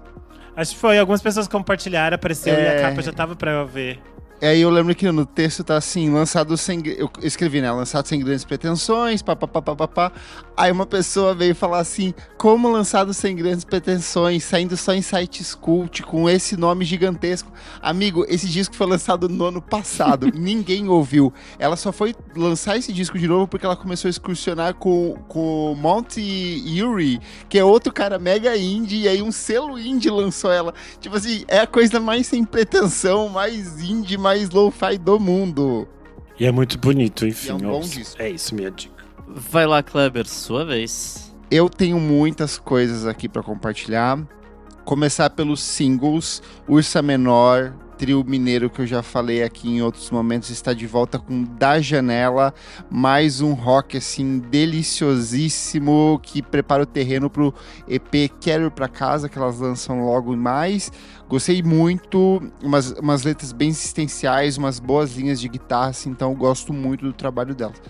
Acho que foi. Algumas pessoas compartilharam, apareceu e a capa já tava pra eu ver. Aí eu lembro que no texto tá assim, lançado sem... Eu escrevi, né? Lançado sem grandes pretensões, papapá. Aí uma pessoa veio falar assim, como lançado sem grandes pretensões, saindo só em sites cult, com esse nome gigantesco. Amigo, esse disco foi lançado no ano passado, ninguém ouviu. Ela só foi lançar esse disco de novo porque ela começou a excursionar com o Monty Urey, que é outro cara mega indie, e aí um selo indie lançou ela. Tipo assim, é a coisa mais sem pretensão, mais indie, mais lo-fi do mundo. E é muito bonito, enfim. E é um bom disco. É isso, minha dica. Vai lá, Kleber, sua vez. Eu tenho muitas coisas aqui pra compartilhar. Começar pelos singles. Ursa Menor, trio mineiro que eu já falei aqui em outros momentos, está de volta com Da Janela, mais um rock assim deliciosíssimo que prepara o terreno pro EP Quero Ir Pra Casa, que elas lançam logo mais. Gostei muito, umas letras bem existenciais, umas boas linhas de guitarra, assim, então eu gosto muito do trabalho delas.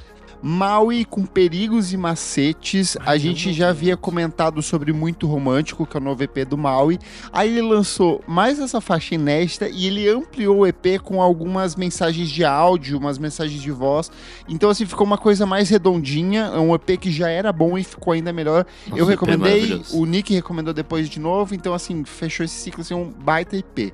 Maui com Perigos e Macetes, a gente já havia comentado sobre Muito Romântico, que é o novo EP do Maui. Aí ele lançou mais essa faixa inédita e ele ampliou o EP com algumas mensagens de áudio, umas mensagens de voz. Então assim, ficou uma coisa mais redondinha, é um EP que já era bom e ficou ainda melhor. Nossa, eu recomendei, o Nick recomendou depois de novo, então assim, fechou esse ciclo, assim, um baita EP.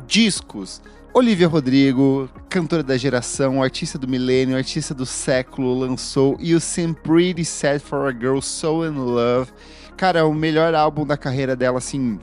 Discos. Olivia Rodrigo, cantora da geração, artista do milênio, artista do século, lançou You Seem Pretty Sad for a Girl So In Love. Cara, o melhor álbum da carreira dela, assim,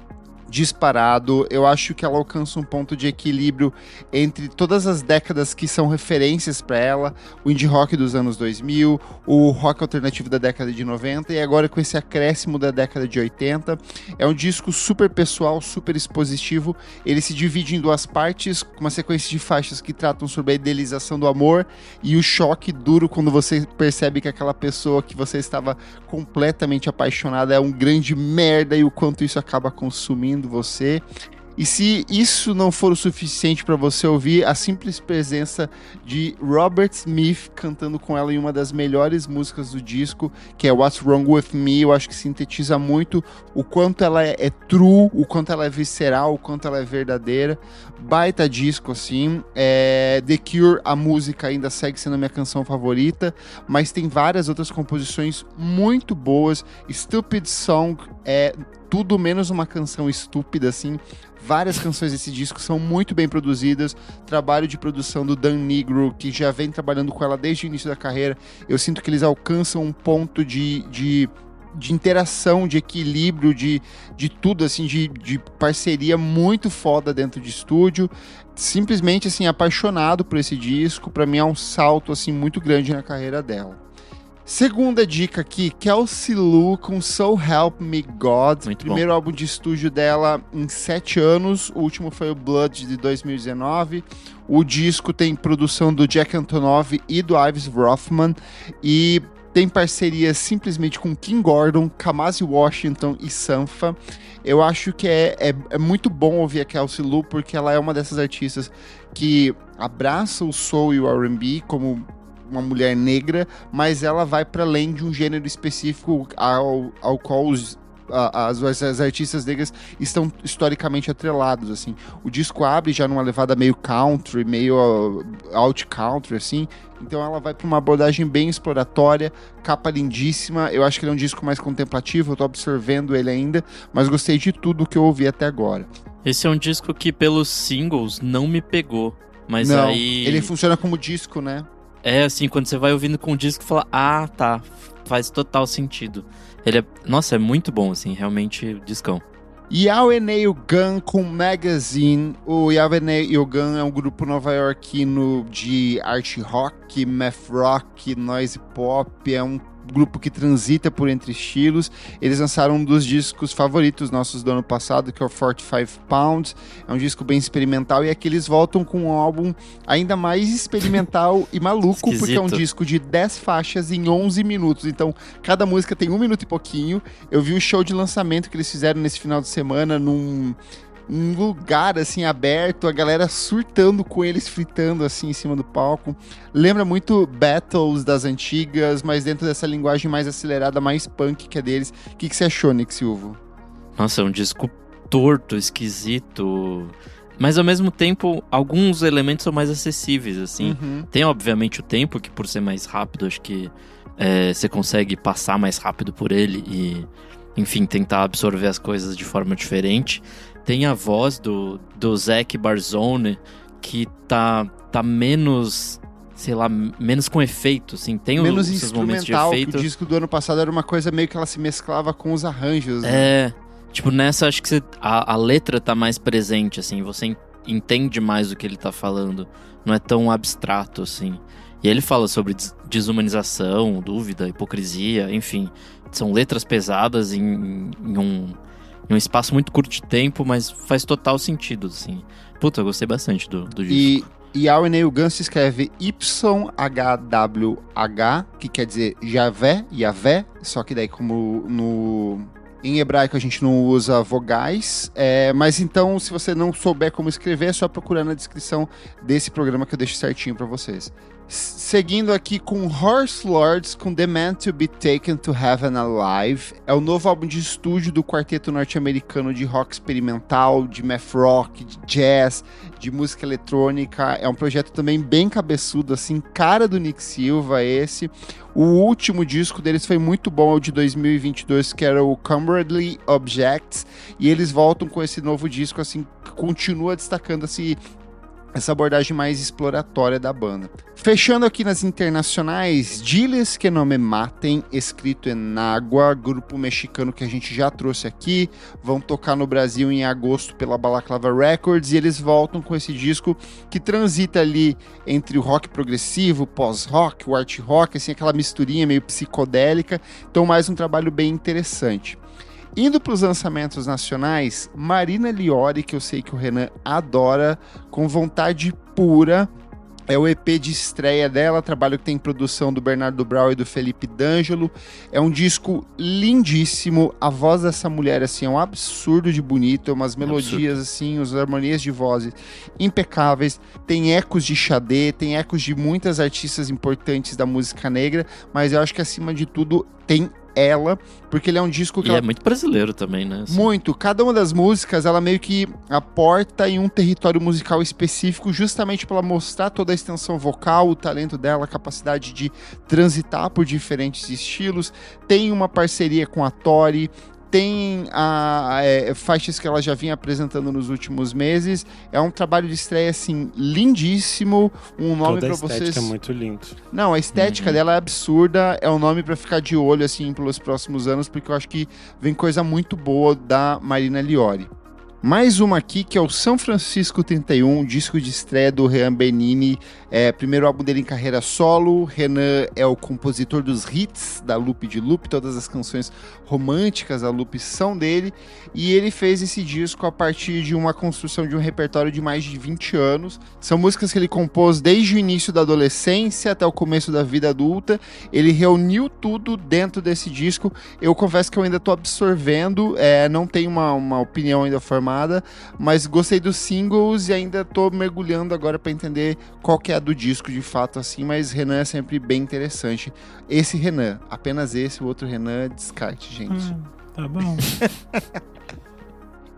disparado. Eu acho que ela alcança um ponto de equilíbrio entre todas as décadas que são referências para ela, o indie rock dos anos 2000, o rock alternativo da década de 90 e agora com esse acréscimo da década de 80. É um disco super pessoal, super expositivo. Ele se divide em duas partes, com uma sequência de faixas que tratam sobre a idealização do amor e o choque duro quando você percebe que aquela pessoa que você estava completamente apaixonada é um grande merda e o quanto isso acaba consumindo você. E se isso não for o suficiente para você ouvir a simples presença de Robert Smith cantando com ela em uma das melhores músicas do disco, que é What's Wrong With Me, eu acho que sintetiza muito o quanto ela é true, o quanto ela é visceral, o quanto ela é verdadeira. Baita disco, assim. The Cure, a música ainda segue sendo a minha canção favorita, mas tem várias outras composições muito boas. Stupid Song é tudo menos uma canção estúpida, assim. Várias canções desse disco são muito bem produzidas. Trabalho de produção do Dan Nigro, que já vem trabalhando com ela desde o início da carreira. Eu sinto que eles alcançam um ponto de interação, de equilíbrio, de tudo, assim, de parceria muito foda dentro de estúdio. Simplesmente, assim, apaixonado por esse disco. Pra mim é um salto, assim, muito grande na carreira dela. Segunda dica aqui, Kelsey Lu com So Help Me God. Muito Primeiro bom. álbum de estúdio dela em 7 anos. O último foi o Blood, de 2019. O disco tem produção do Jack Antonoff e do Ives Rothman. E tem parcerias simplesmente com Kim Gordon, Kamasi Washington e Sanfa. Eu acho que é muito bom ouvir a Kelsey Lu, porque ela é uma dessas artistas que abraça o soul e o R&B como uma mulher negra, mas ela vai para além de um gênero específico ao qual as artistas negras estão historicamente atrelados, assim. O disco abre já numa levada meio country, meio alt country, assim. Então ela vai para uma abordagem bem exploratória, capa lindíssima. Eu acho que ele é um disco mais contemplativo, eu tô absorvendo ele ainda, mas gostei de tudo que eu ouvi até agora. Esse é um disco que pelos singles não me pegou, mas não, aí... ele funciona como disco, né? É, assim, quando você vai ouvindo com o disco, fala, ah, tá, faz total sentido. Ele é muito bom, assim, realmente, discão. Yawene Gun com Magazine. O Yawene Gun é um grupo nova-iorquino de art rock, math rock, noise pop. É um grupo que transita por entre estilos. Eles lançaram um dos discos favoritos nossos do ano passado, que é o 45 Pounds. É um disco bem experimental, e aqui eles voltam com um álbum ainda mais experimental e maluco, porque é um disco de 10 faixas em 11 minutos. Então, cada música tem 1 minuto e pouquinho. Eu vi o show de lançamento que eles fizeram nesse final de semana num lugar, assim, aberto, a galera surtando com eles, fritando, assim, em cima do palco. Lembra muito Battles das antigas, mas dentro dessa linguagem mais acelerada, mais punk que é deles. O que você achou, Nick Silva? Nossa, é um disco torto, esquisito, mas ao mesmo tempo, alguns elementos são mais acessíveis, assim. Tem, obviamente, o tempo, que por ser mais rápido, acho que você consegue passar mais rápido por ele e, enfim, tentar absorver as coisas de forma diferente. Tem a voz do Zac Barzone, que tá menos, sei lá, menos com efeito, assim. Tem menos os momentos de efeito. O disco do ano passado era uma coisa meio que ela se mesclava com os arranjos, né? Tipo, nessa acho que a letra tá mais presente, assim. Você entende mais o que ele tá falando. Não é tão abstrato, assim. E ele fala sobre desumanização, dúvida, hipocrisia, enfim. São letras pesadas em um espaço muito curto de tempo, mas faz total sentido, assim. Puta, eu gostei bastante do disco. E Neil Gunn se escreve YHWH, que quer dizer Yahvé, só que daí como em hebraico a gente não usa vogais, mas então se você não souber como escrever, é só procurar na descrição desse programa que eu deixo certinho pra vocês. Seguindo aqui com Horse Lords, com The Man to Be Taken to Heaven Alive. É o novo álbum de estúdio do quarteto norte-americano de rock experimental, de math rock, de jazz, de música eletrônica. É um projeto também bem cabeçudo, assim, cara do Nick Silva esse. O último disco deles foi muito bom, o de 2022, que era o Comradely Objects, e eles voltam com esse novo disco, assim, que continua destacando essa abordagem mais exploratória da banda. Fechando aqui nas internacionais, Diles que não me matem, escrito em água, grupo mexicano que a gente já trouxe aqui, vão tocar no Brasil em agosto pela Balaclava Records, e eles voltam com esse disco que transita ali entre o rock progressivo, o pós-rock, o art rock, assim, aquela misturinha meio psicodélica, então mais um trabalho bem interessante. Indo para os lançamentos nacionais, Marina Liori, que eu sei que o Renan adora, Com Vontade Pura, é o EP de estreia dela, trabalho que tem produção do Bernardo Brau e do Felipe D'Angelo. É um disco lindíssimo, a voz dessa mulher assim, é um absurdo de bonito, é umas melodias assim, as harmonias de vozes impecáveis, tem ecos de Xadê, tem ecos de muitas artistas importantes da música negra, mas eu acho que acima de tudo tem ela, porque ele é um disco que... é muito brasileiro também, né? Assim. Muito. Cada uma das músicas, ela meio que aporta em um território musical específico, justamente para mostrar toda a extensão vocal, o talento dela, a capacidade de transitar por diferentes estilos. Tem uma parceria com a Tori, tem faixas que ela já vinha apresentando nos últimos meses. É um trabalho de estreia, assim, lindíssimo. Um nome para vocês... Toda a estética é muito lindo. Não, a estética dela é absurda. É um nome para ficar de olho, assim, pelos próximos anos, porque eu acho que vem coisa muito boa da Marina Liori. Mais uma aqui, que é o São Francisco 31, disco de estreia do Renan Benini, primeiro álbum dele em carreira solo. Renan é o compositor dos hits da Loop de Loop, todas as canções românticas da Loop são dele, e ele fez esse disco a partir de uma construção de um repertório de mais de 20 anos. São músicas que ele compôs desde o início da adolescência até o começo da vida adulta. Ele reuniu tudo dentro desse disco. Eu confesso que eu ainda estou absorvendo, não tenho uma opinião ainda formada, mas gostei dos singles e ainda tô mergulhando agora para entender qual que é a do disco de fato, assim, mas Renan é sempre bem interessante. Esse Renan, apenas esse, o outro Renan, descarte, gente. Tá bom.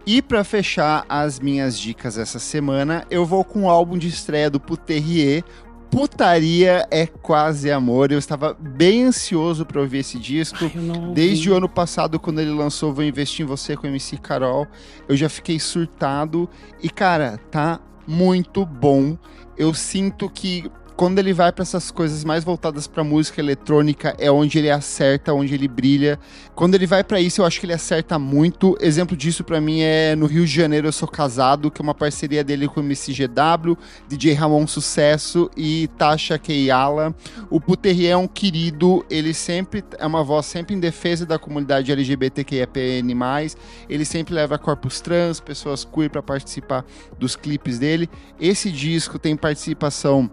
E para fechar as minhas dicas essa semana, eu vou com o álbum de estreia do Puterrier, Putaria é Quase Amor. Eu estava bem ansioso para ouvir esse disco. Desde o ano passado, quando ele lançou Vou Investir em Você com MC Carol, eu já fiquei surtado. E, cara, tá muito bom. Eu sinto que quando ele vai para essas coisas mais voltadas para música eletrônica, é onde ele acerta, onde ele brilha. Quando ele vai para isso, eu acho que ele acerta muito. Exemplo disso para mim é no Rio de Janeiro Eu Sou Casado, que é uma parceria dele com o MCGW, DJ Ramon Sucesso e Tasha Keyala. O Puterrier é um querido, ele sempre é uma voz sempre em defesa da comunidade LGBTQIAPN+, ele sempre leva corpos trans, pessoas queer para participar dos clipes dele. Esse disco tem participação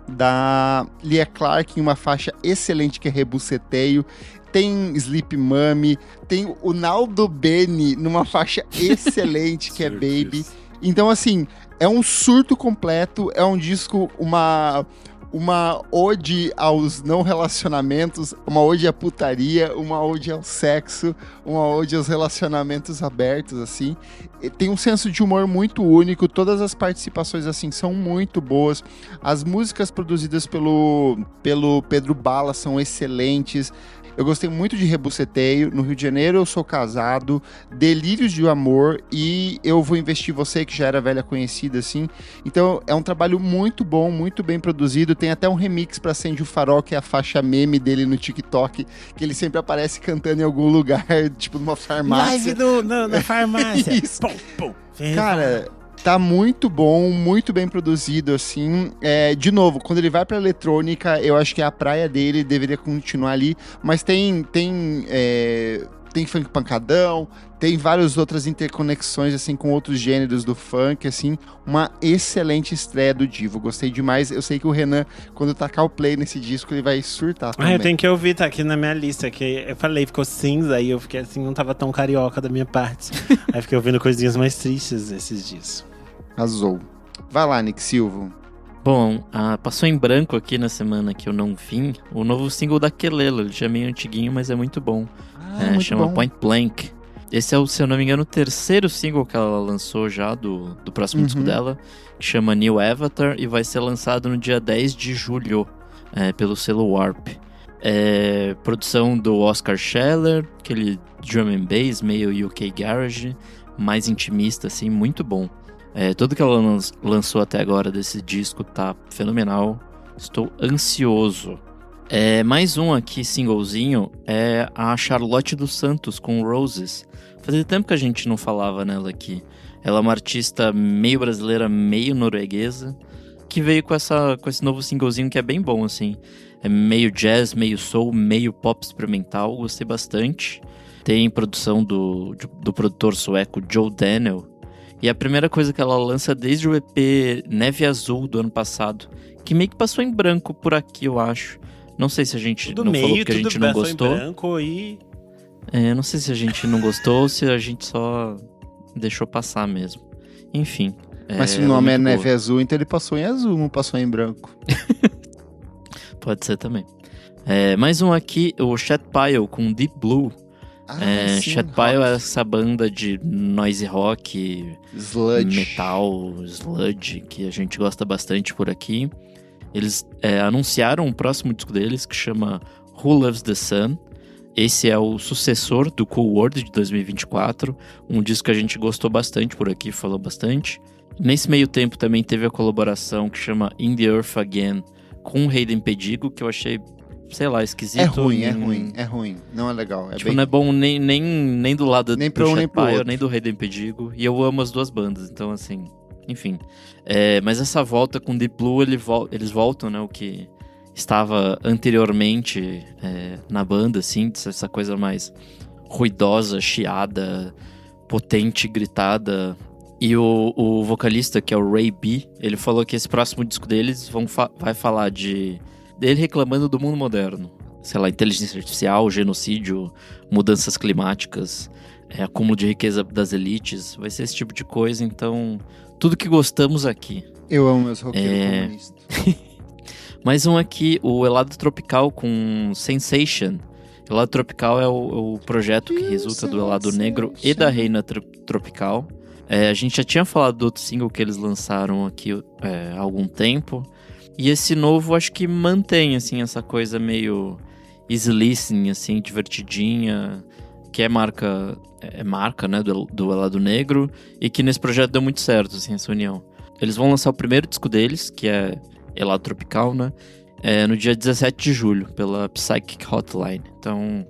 da Lia Clark em uma faixa excelente que é Rebuceteio, tem Sleep Mummy, tem o Naldo Beni numa faixa excelente que é Baby. Então assim, é um surto completo, é um disco, uma ode aos não relacionamentos, uma ode à putaria, uma ode ao sexo, uma ode aos relacionamentos abertos, assim. Tem um senso de humor muito único, todas as participações, assim, são muito boas. As músicas produzidas pelo Pedro Bala são excelentes. Eu gostei muito de Rebuceteio, no Rio de Janeiro Eu Sou Casado, Delírios de Amor e Eu Vou Investir Você, que já era velha conhecida, assim. Então é um trabalho muito bom, muito bem produzido. Tem até um remix pra Acende o Farol, que é a faixa meme dele no TikTok, que ele sempre aparece cantando em algum lugar, tipo numa farmácia. Live na farmácia. Isso. Pum. Cara, tá muito bom, muito bem produzido, assim. De novo, quando ele vai pra eletrônica, eu acho que é a praia dele, deveria continuar ali. Mas tem funk pancadão, tem várias outras interconexões, assim, com outros gêneros do funk, assim. Uma excelente estreia do Divo, gostei demais. Eu sei que o Renan, quando tacar o play nesse disco, ele vai surtar também. Eu tenho que ouvir, tá aqui na minha lista, que eu falei, ficou cinza, aí eu fiquei assim, não tava tão carioca da minha parte. Aí fiquei ouvindo coisinhas mais tristes esses dias. Arrasou. Vai lá, Nick Silva. Bom, passou em branco aqui na semana que eu não vim o novo single da Kelela. Ele já é meio antiguinho, mas é muito bom. Muito chama bom. Point Blank. Esse é, se eu não me engano, o terceiro single que ela lançou já do próximo disco dela, que chama New Avatar, e vai ser lançado no dia 10 de julho, pelo selo Warp. Produção do Oscar Scheller, aquele drum and bass, meio UK Garage, mais intimista, assim, muito bom. Tudo que ela lançou até agora desse disco tá fenomenal. Estou ansioso. Mais um aqui, singlezinho, é a Charlotte dos Santos com Roses. Fazia tempo que a gente não falava nela aqui. Ela é uma artista meio brasileira, meio norueguesa, que veio com esse novo singlezinho que é bem bom, assim. É meio jazz, meio soul, meio pop experimental. Gostei bastante. Tem produção do produtor sueco Joe Daniel. E a primeira coisa que ela lança desde o EP Neve Azul do ano passado, que meio que passou em branco por aqui, eu acho. Não sei se a gente não falou porque a gente não gostou. Em branco e... não sei se a gente não gostou ou se a gente só deixou passar mesmo. Enfim. Mas se o nome é Neve Azul, então ele passou em azul, não passou em branco. Pode ser também. Mais um aqui, o Chet Pile com Deep Blue. Chet Pile é essa banda de noise rock, sludge, metal, sludge, que a gente gosta bastante por aqui. Eles anunciaram o próximo disco deles, que chama Who Loves the Sun. Esse é o sucessor do Cool World de 2024, um disco que a gente gostou bastante por aqui, falou bastante. Nesse meio tempo também teve a colaboração que chama In the Earth Again com o Hayden Pedigo, que eu achei, sei lá, esquisito. É ruim. Não é legal. Não é bom nem do lado nem do Chet Pile, outro. nem do Hayden Pedigo. E eu amo as duas bandas, então assim, enfim. Mas essa volta com Deep Blue, eles voltam, né, o que estava anteriormente na banda, assim, essa coisa mais ruidosa, chiada, potente, gritada. E o vocalista, que é o Ray B, ele falou que esse próximo disco deles vai falar dele reclamando do mundo moderno. Sei lá, inteligência artificial, genocídio, mudanças climáticas, acúmulo de riqueza das elites. Vai ser esse tipo de coisa, então... Tudo que gostamos aqui. Eu amo meus roqueiros comunistas. Mais um aqui, o Helado Tropical com Sensation. Helado Tropical é o projeto que resulta do Helado Negro e da Reina Tropical. A gente já tinha falado do outro single que eles lançaram aqui há algum tempo. E esse novo acho que mantém, assim, essa coisa meio easy listening, assim, divertidinha, que é marca, né, do Helado Negro, e que nesse projeto deu muito certo, assim, essa união. Eles vão lançar o primeiro disco deles, que é Helado Tropical, né? No dia 17 de julho, pela Psychic Hotline. Então,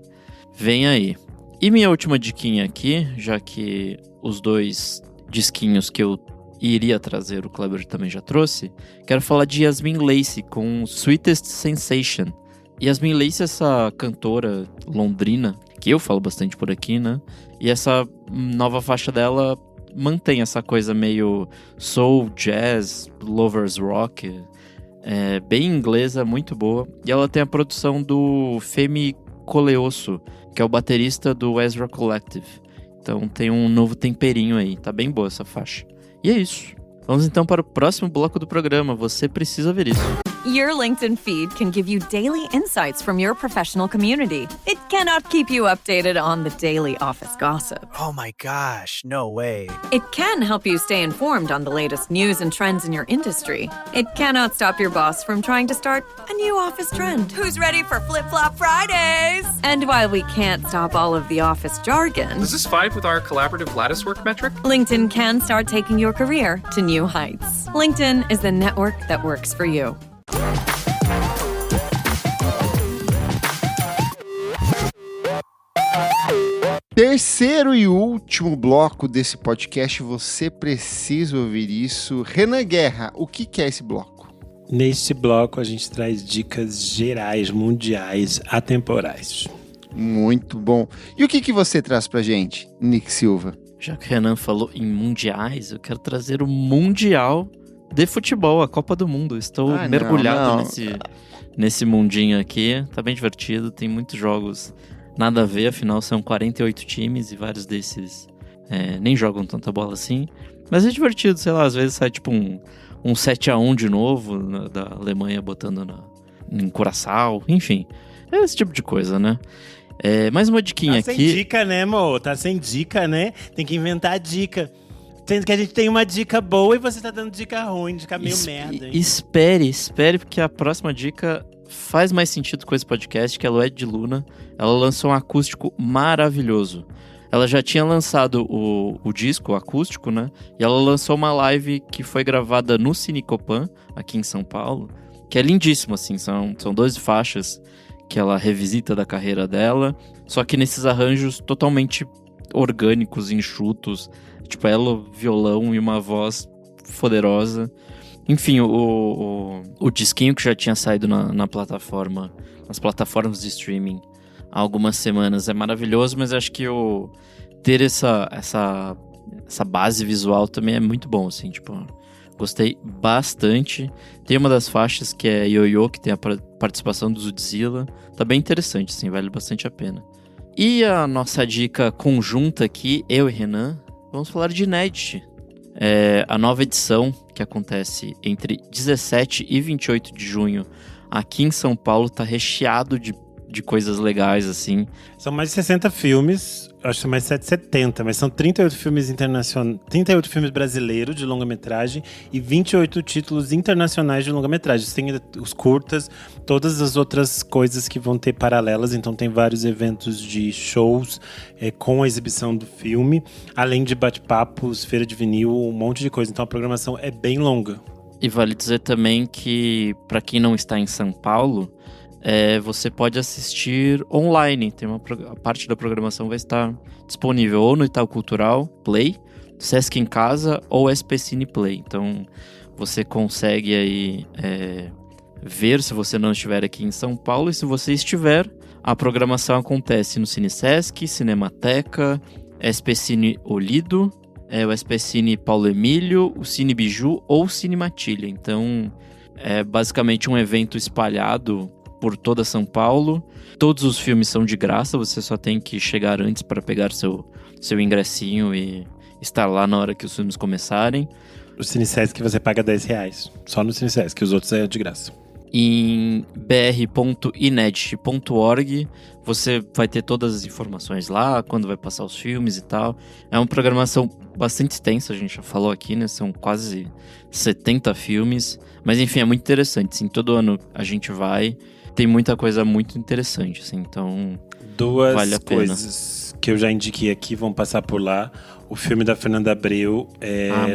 vem aí. E minha última diquinha aqui, já que os 2 disquinhos que eu iria trazer, o Kleber também já trouxe, quero falar de Yasmin Lacey com Sweetest Sensation. Yasmin Lacey é essa cantora londrina, que eu falo bastante por aqui, né? E essa nova faixa dela mantém essa coisa meio soul, jazz, lovers rock, bem inglesa, muito boa. E ela tem a produção do Femi Coleosso, que é o baterista do Ezra Collective. Então tem um novo temperinho aí, tá bem boa essa faixa. E é isso. Vamos então para o próximo bloco do programa. Você precisa ver isso. Your LinkedIn feed can give you daily insights from your professional community. It cannot keep you updated on the daily office gossip. Oh my gosh, no way. It can help you stay informed on the latest news and trends in your industry. It cannot stop your boss from trying to start a new office trend. Who's ready for Flip-Flop Fridays? And while we can't stop all of the office jargon... Does this vibe with our collaborative lattice work metric? LinkedIn can start taking your career to new heights. LinkedIn is the network that works for you. Terceiro e último bloco desse podcast, você precisa ouvir isso. Renan Guerra, o que é esse bloco? Neste bloco a gente traz dicas gerais, mundiais, atemporais. Muito bom. E o que você traz pra gente, Nick Silva? Já que o Renan falou em mundiais, eu quero trazer o Mundial de Futebol, a Copa do Mundo. Estou mergulhado nesse mundinho aqui. Tá bem divertido, tem muitos jogos nada a ver, afinal são 48 times e vários desses nem jogam tanta bola assim. Mas é divertido, sei lá, às vezes sai tipo um 7-1 de novo, da Alemanha botando em Curaçao, enfim. É esse tipo de coisa, né? Mais uma diquinha aqui. Tá sem dica, né, amor? Tá sem dica, né? Tem que inventar dica. Sendo que a gente tem uma dica boa e você tá dando dica ruim, dica meio merda, hein? Espere, porque a próxima dica faz mais sentido com esse podcast, que é a Lued de Luna. Ela lançou um acústico maravilhoso. Ela já tinha lançado o disco, o acústico, né? E ela lançou uma live que foi gravada no Cine Copan, aqui em São Paulo, que é lindíssimo, assim. São 12 faixas que ela revisita da carreira dela, só que nesses arranjos totalmente orgânicos, enxutos, tipo ela, violão e uma voz poderosa. Enfim, o disquinho que já tinha saído nas plataformas de streaming há algumas semanas é maravilhoso, mas acho que ter essa base visual também é muito bom, assim, tipo, gostei bastante. Tem uma das faixas que é Yo-Yo, que tem a participação do Zudzilla, tá bem interessante, assim, vale bastante a pena. E a nossa dica conjunta aqui, eu e Renan, vamos falar de Inédit. A nova edição, que acontece entre 17 e 28 de junho, aqui em São Paulo, tá recheado de coisas legais, assim. São mais de 60 filmes, acho que são mais de 70, mas são 38 filmes internacionais, 38 filmes brasileiros de longa-metragem e 28 títulos internacionais de longa-metragem. Tem os curtas, todas as outras coisas que vão ter paralelas, então tem vários eventos de shows com a exibição do filme, além de bate-papos, feira de vinil, um monte de coisa. Então a programação é bem longa. E vale dizer também que, para quem não está em São Paulo, você pode assistir online. A parte da programação vai estar disponível ou no Itaú Cultural Play, Sesc em Casa ou SP Cine Play. Então você consegue aí ver se você não estiver aqui em São Paulo. E se você estiver, a programação acontece no Cine Sesc, Cinemateca, SP Cine Olido, o SP Cine Paulo Emílio, o Cine Biju ou o Cine Matilha. Então é basicamente um evento espalhado por toda São Paulo. Todos os filmes são de graça, você só tem que chegar antes para pegar seu ingressinho e estar lá na hora que os filmes começarem. O Cine Sesc você paga R$10, só no Cine Sesc, os outros é de graça. Em br.inédit.org você vai ter todas as informações lá, quando vai passar os filmes e tal. É uma programação bastante extensa, a gente já falou aqui, né? São quase 70 filmes, mas enfim, é muito interessante, assim, todo ano a gente vai. Tem muita coisa muito interessante, assim, então vale a pena. Duas coisas que eu já indiquei aqui vão passar por lá. O filme da Fernanda Abreu,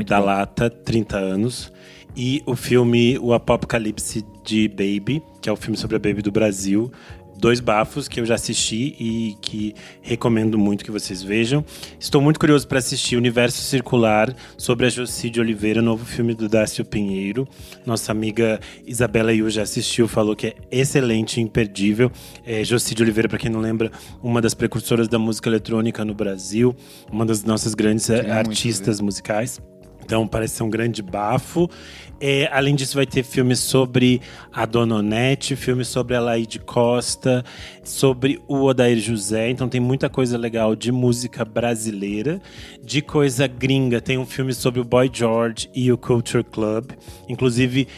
da Lata, 30 anos. E o filme O Apocalipse de Baby, que é o filme sobre a Baby do Brasil. 2 bafos que eu já assisti e que recomendo muito que vocês vejam. Estou muito curioso para assistir Universo Circular, sobre a Jocy de Oliveira, novo filme do Dácio Pinheiro. Nossa amiga Isabela Yu já assistiu, falou que é excelente, imperdível. Jocy de Oliveira, para quem não lembra, uma das precursoras da música eletrônica no Brasil, uma das nossas grandes artistas musicais. Então parece ser um grande bafo. Além disso, vai ter filmes sobre a Dona Onete, filmes sobre a Laíde Costa, sobre o Odair José. Então tem muita coisa legal de música brasileira. De coisa gringa, tem um filme sobre o Boy George e o Culture Club. Inclusive,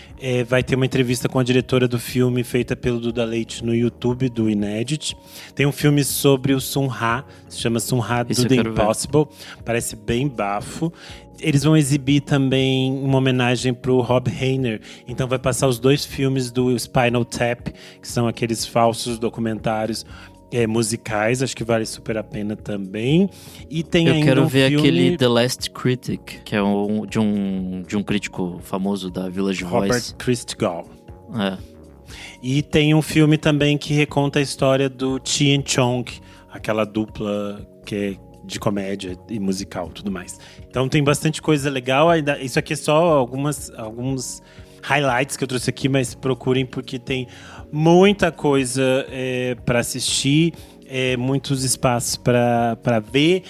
vai ter uma entrevista com a diretora do filme, feita pelo Duda Leite no YouTube, do Inédit. Tem um filme sobre o Sun Ra, se chama Sun Ra do The Impossible. Parece bem bafo. Eles vão exibir também uma homenagem pro Rob Reiner. Então vai passar os 2 filmes do Spinal Tap, que são aqueles falsos documentários musicais. Acho que vale super a pena também. E tem ainda quero um ver filme... aquele The Last Critic, que é de um crítico famoso da Village Voice. Robert Christgau. E tem um filme também que reconta a história do Cheech and Chong, aquela dupla que é de comédia e musical, tudo mais. Então tem bastante coisa legal. Isso aqui é só alguns highlights que eu trouxe aqui, mas procurem porque tem muita coisa para assistir, muitos espaços para ver.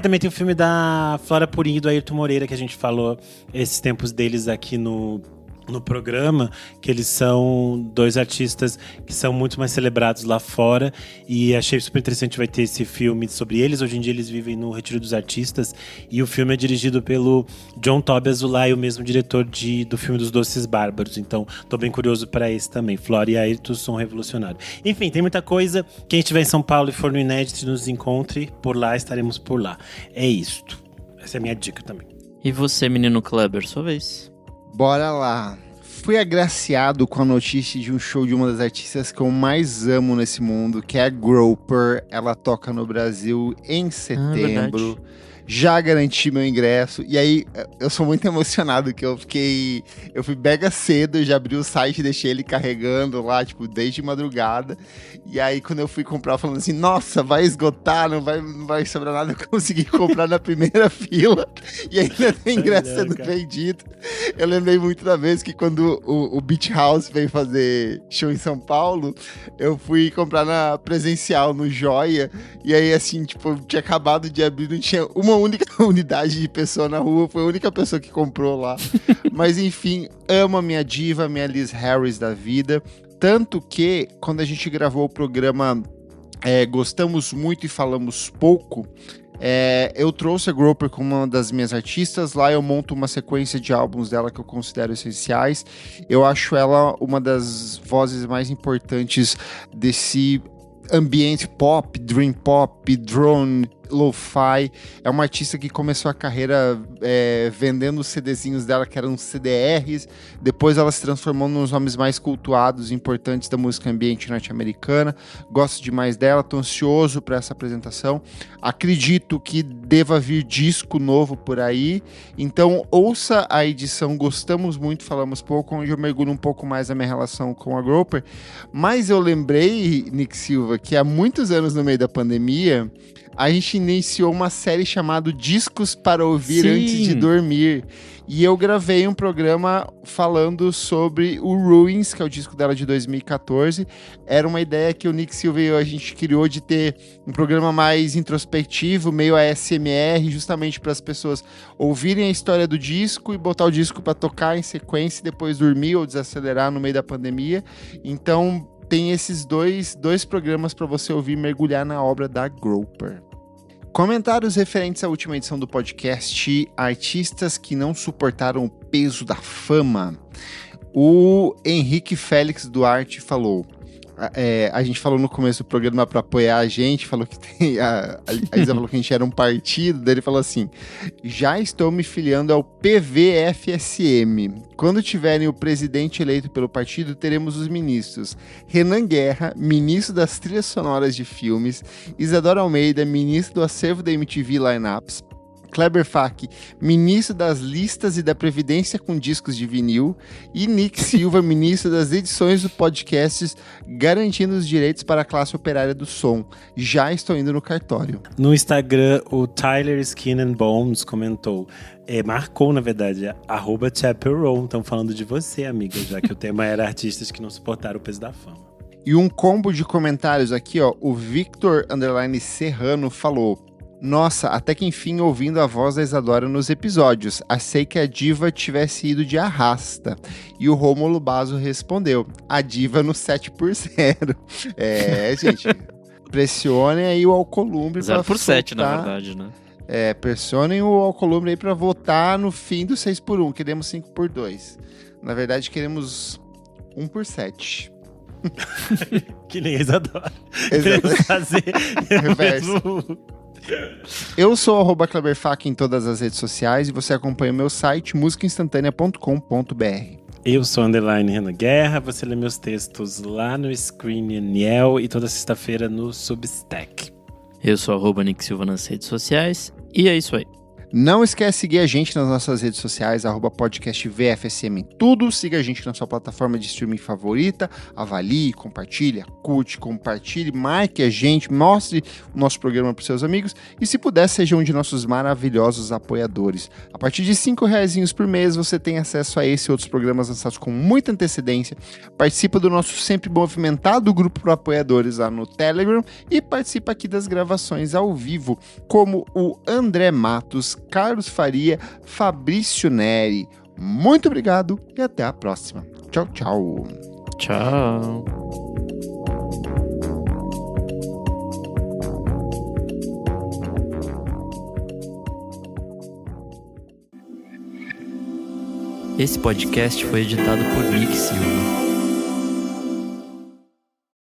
Também tem o filme da Flora Purim e do Ayrton Moreira, que a gente falou esses tempos deles aqui no programa, que eles são 2 artistas que são muito mais celebrados lá fora, e achei super interessante. Vai ter esse filme sobre eles. Hoje em dia eles vivem no Retiro dos Artistas, e o filme é dirigido pelo John Tobias Ulay, o mesmo diretor do filme dos Doces Bárbaros. Então tô bem curioso para esse também. Flora e Ayrton são revolucionários. Enfim, tem muita coisa. Quem estiver em São Paulo e for no Inédit, nos encontre por lá, estaremos por lá. É isto. Essa é a minha dica também. E você, menino Kleber, sua vez. Bora lá. Fui agraciado com a notícia de um show de uma das artistas que eu mais amo nesse mundo, que é a Groper. Ela toca no Brasil em setembro. Já garanti meu ingresso. E aí, eu sou muito emocionado, que eu fui mega cedo, já abri o site e deixei ele carregando lá, tipo, desde madrugada. E aí, quando eu fui comprar, falando assim, nossa, vai esgotar, não vai sobrar nada, eu consegui comprar na primeira fila. E ainda tem ingresso sendo vendido. Eu lembrei muito da vez que quando o Beach House veio fazer show em São Paulo, eu fui comprar na presencial, no Joia. E aí, assim, tipo, tinha acabado de abrir, não tinha uma única unidade de pessoa na rua, foi a única pessoa que comprou lá. Mas enfim, amo a minha diva, a minha Liz Harris da vida. Tanto que, quando a gente gravou o programa Gostamos Muito e Falamos Pouco, eu trouxe a Groper como uma das minhas artistas. Lá eu monto uma sequência de álbuns dela que eu considero essenciais. Eu acho ela uma das vozes mais importantes desse ambiente pop, dream pop, drone, lo-fi. É uma artista que começou a carreira vendendo os CDzinhos dela, que eram CDRs. Depois ela se transformou nos nomes mais cultuados e importantes da música ambiente norte-americana. Gosto demais dela, tô ansioso para essa apresentação. Acredito que deva vir disco novo por aí. Então ouça a edição Gostamos Muito, Falamos Pouco, onde eu mergulho um pouco mais na minha relação com a Groper. Mas eu lembrei, Nick Silva, que há muitos anos no meio da pandemia, a gente iniciou uma série chamada Discos para Ouvir Antes de Dormir. E eu gravei um programa falando sobre o Ruins, que é o disco dela de 2014. Era uma ideia que o Nick Silva e eu, a gente criou de ter um programa mais introspectivo, meio ASMR, justamente para as pessoas ouvirem a história do disco e botar o disco para tocar em sequência e depois dormir ou desacelerar no meio da pandemia. Então tem esses dois programas para você ouvir e mergulhar na obra da Groper. Comentários referentes à última edição do podcast: artistas que não suportaram o peso da fama. O Henrique Félix Duarte falou. A gente falou no começo do programa para apoiar a gente, falou que tem a Isa falou que a gente era um partido, daí ele falou assim: já estou me filiando ao PVFSM. Quando tiverem o presidente eleito pelo partido, teremos os ministros Renan Guerra, ministro das trilhas sonoras de filmes, Isadora Almeida, ministro do acervo da MTV Lineups, Kleber Fak, ministro das listas e da previdência com discos de vinil, e Nick Silva, ministro das edições do podcasts, garantindo os direitos para a classe operária do som. Já estou indo no cartório. No Instagram, o Tyler Skin and Bones comentou, marcou, na verdade, @Chapel Roll. Estão falando de você, amiga, já que o tema era artistas que não suportaram o peso da fama. E um combo de comentários aqui, ó, o Victor Serrano falou: nossa, até que enfim ouvindo a voz da Isadora nos episódios. Achei que a diva tivesse ido de arrasta. E o Rômulo Basso respondeu: a diva no 7x0. Gente, pressionem aí o Alcolumbre. 0x7, na verdade, né? Pressionem o Alcolumbre aí pra votar no fim do 6x1. Queremos 5x2. Na verdade, queremos 1x7. Que nem eles adoram. Fazer reverso. Eu sou @KleberFak em todas as redes sociais e você acompanha o meu site musicainstantanea.com.br. Eu sou _Renan Guerra, você lê meus textos lá no Screen Niel e toda sexta-feira no Substack. Eu sou @Nick Silva nas redes sociais e é isso aí. Não esquece de seguir a gente nas nossas redes sociais, @podcastvfsm em tudo. Siga a gente na sua plataforma de streaming favorita. Avalie, compartilhe, curte, marque a gente, mostre o nosso programa para os seus amigos. E se puder, seja um de nossos maravilhosos apoiadores. A partir de R$5 por mês, você tem acesso a esse e outros programas lançados com muita antecedência. Participa do nosso sempre movimentado grupo para apoiadores lá no Telegram. E participa aqui das gravações ao vivo, como o André Matos, Carlos Faria, Fabrício Neri. Muito obrigado e até a próxima. Tchau, tchau. Tchau. Esse podcast foi editado por Nick Silva.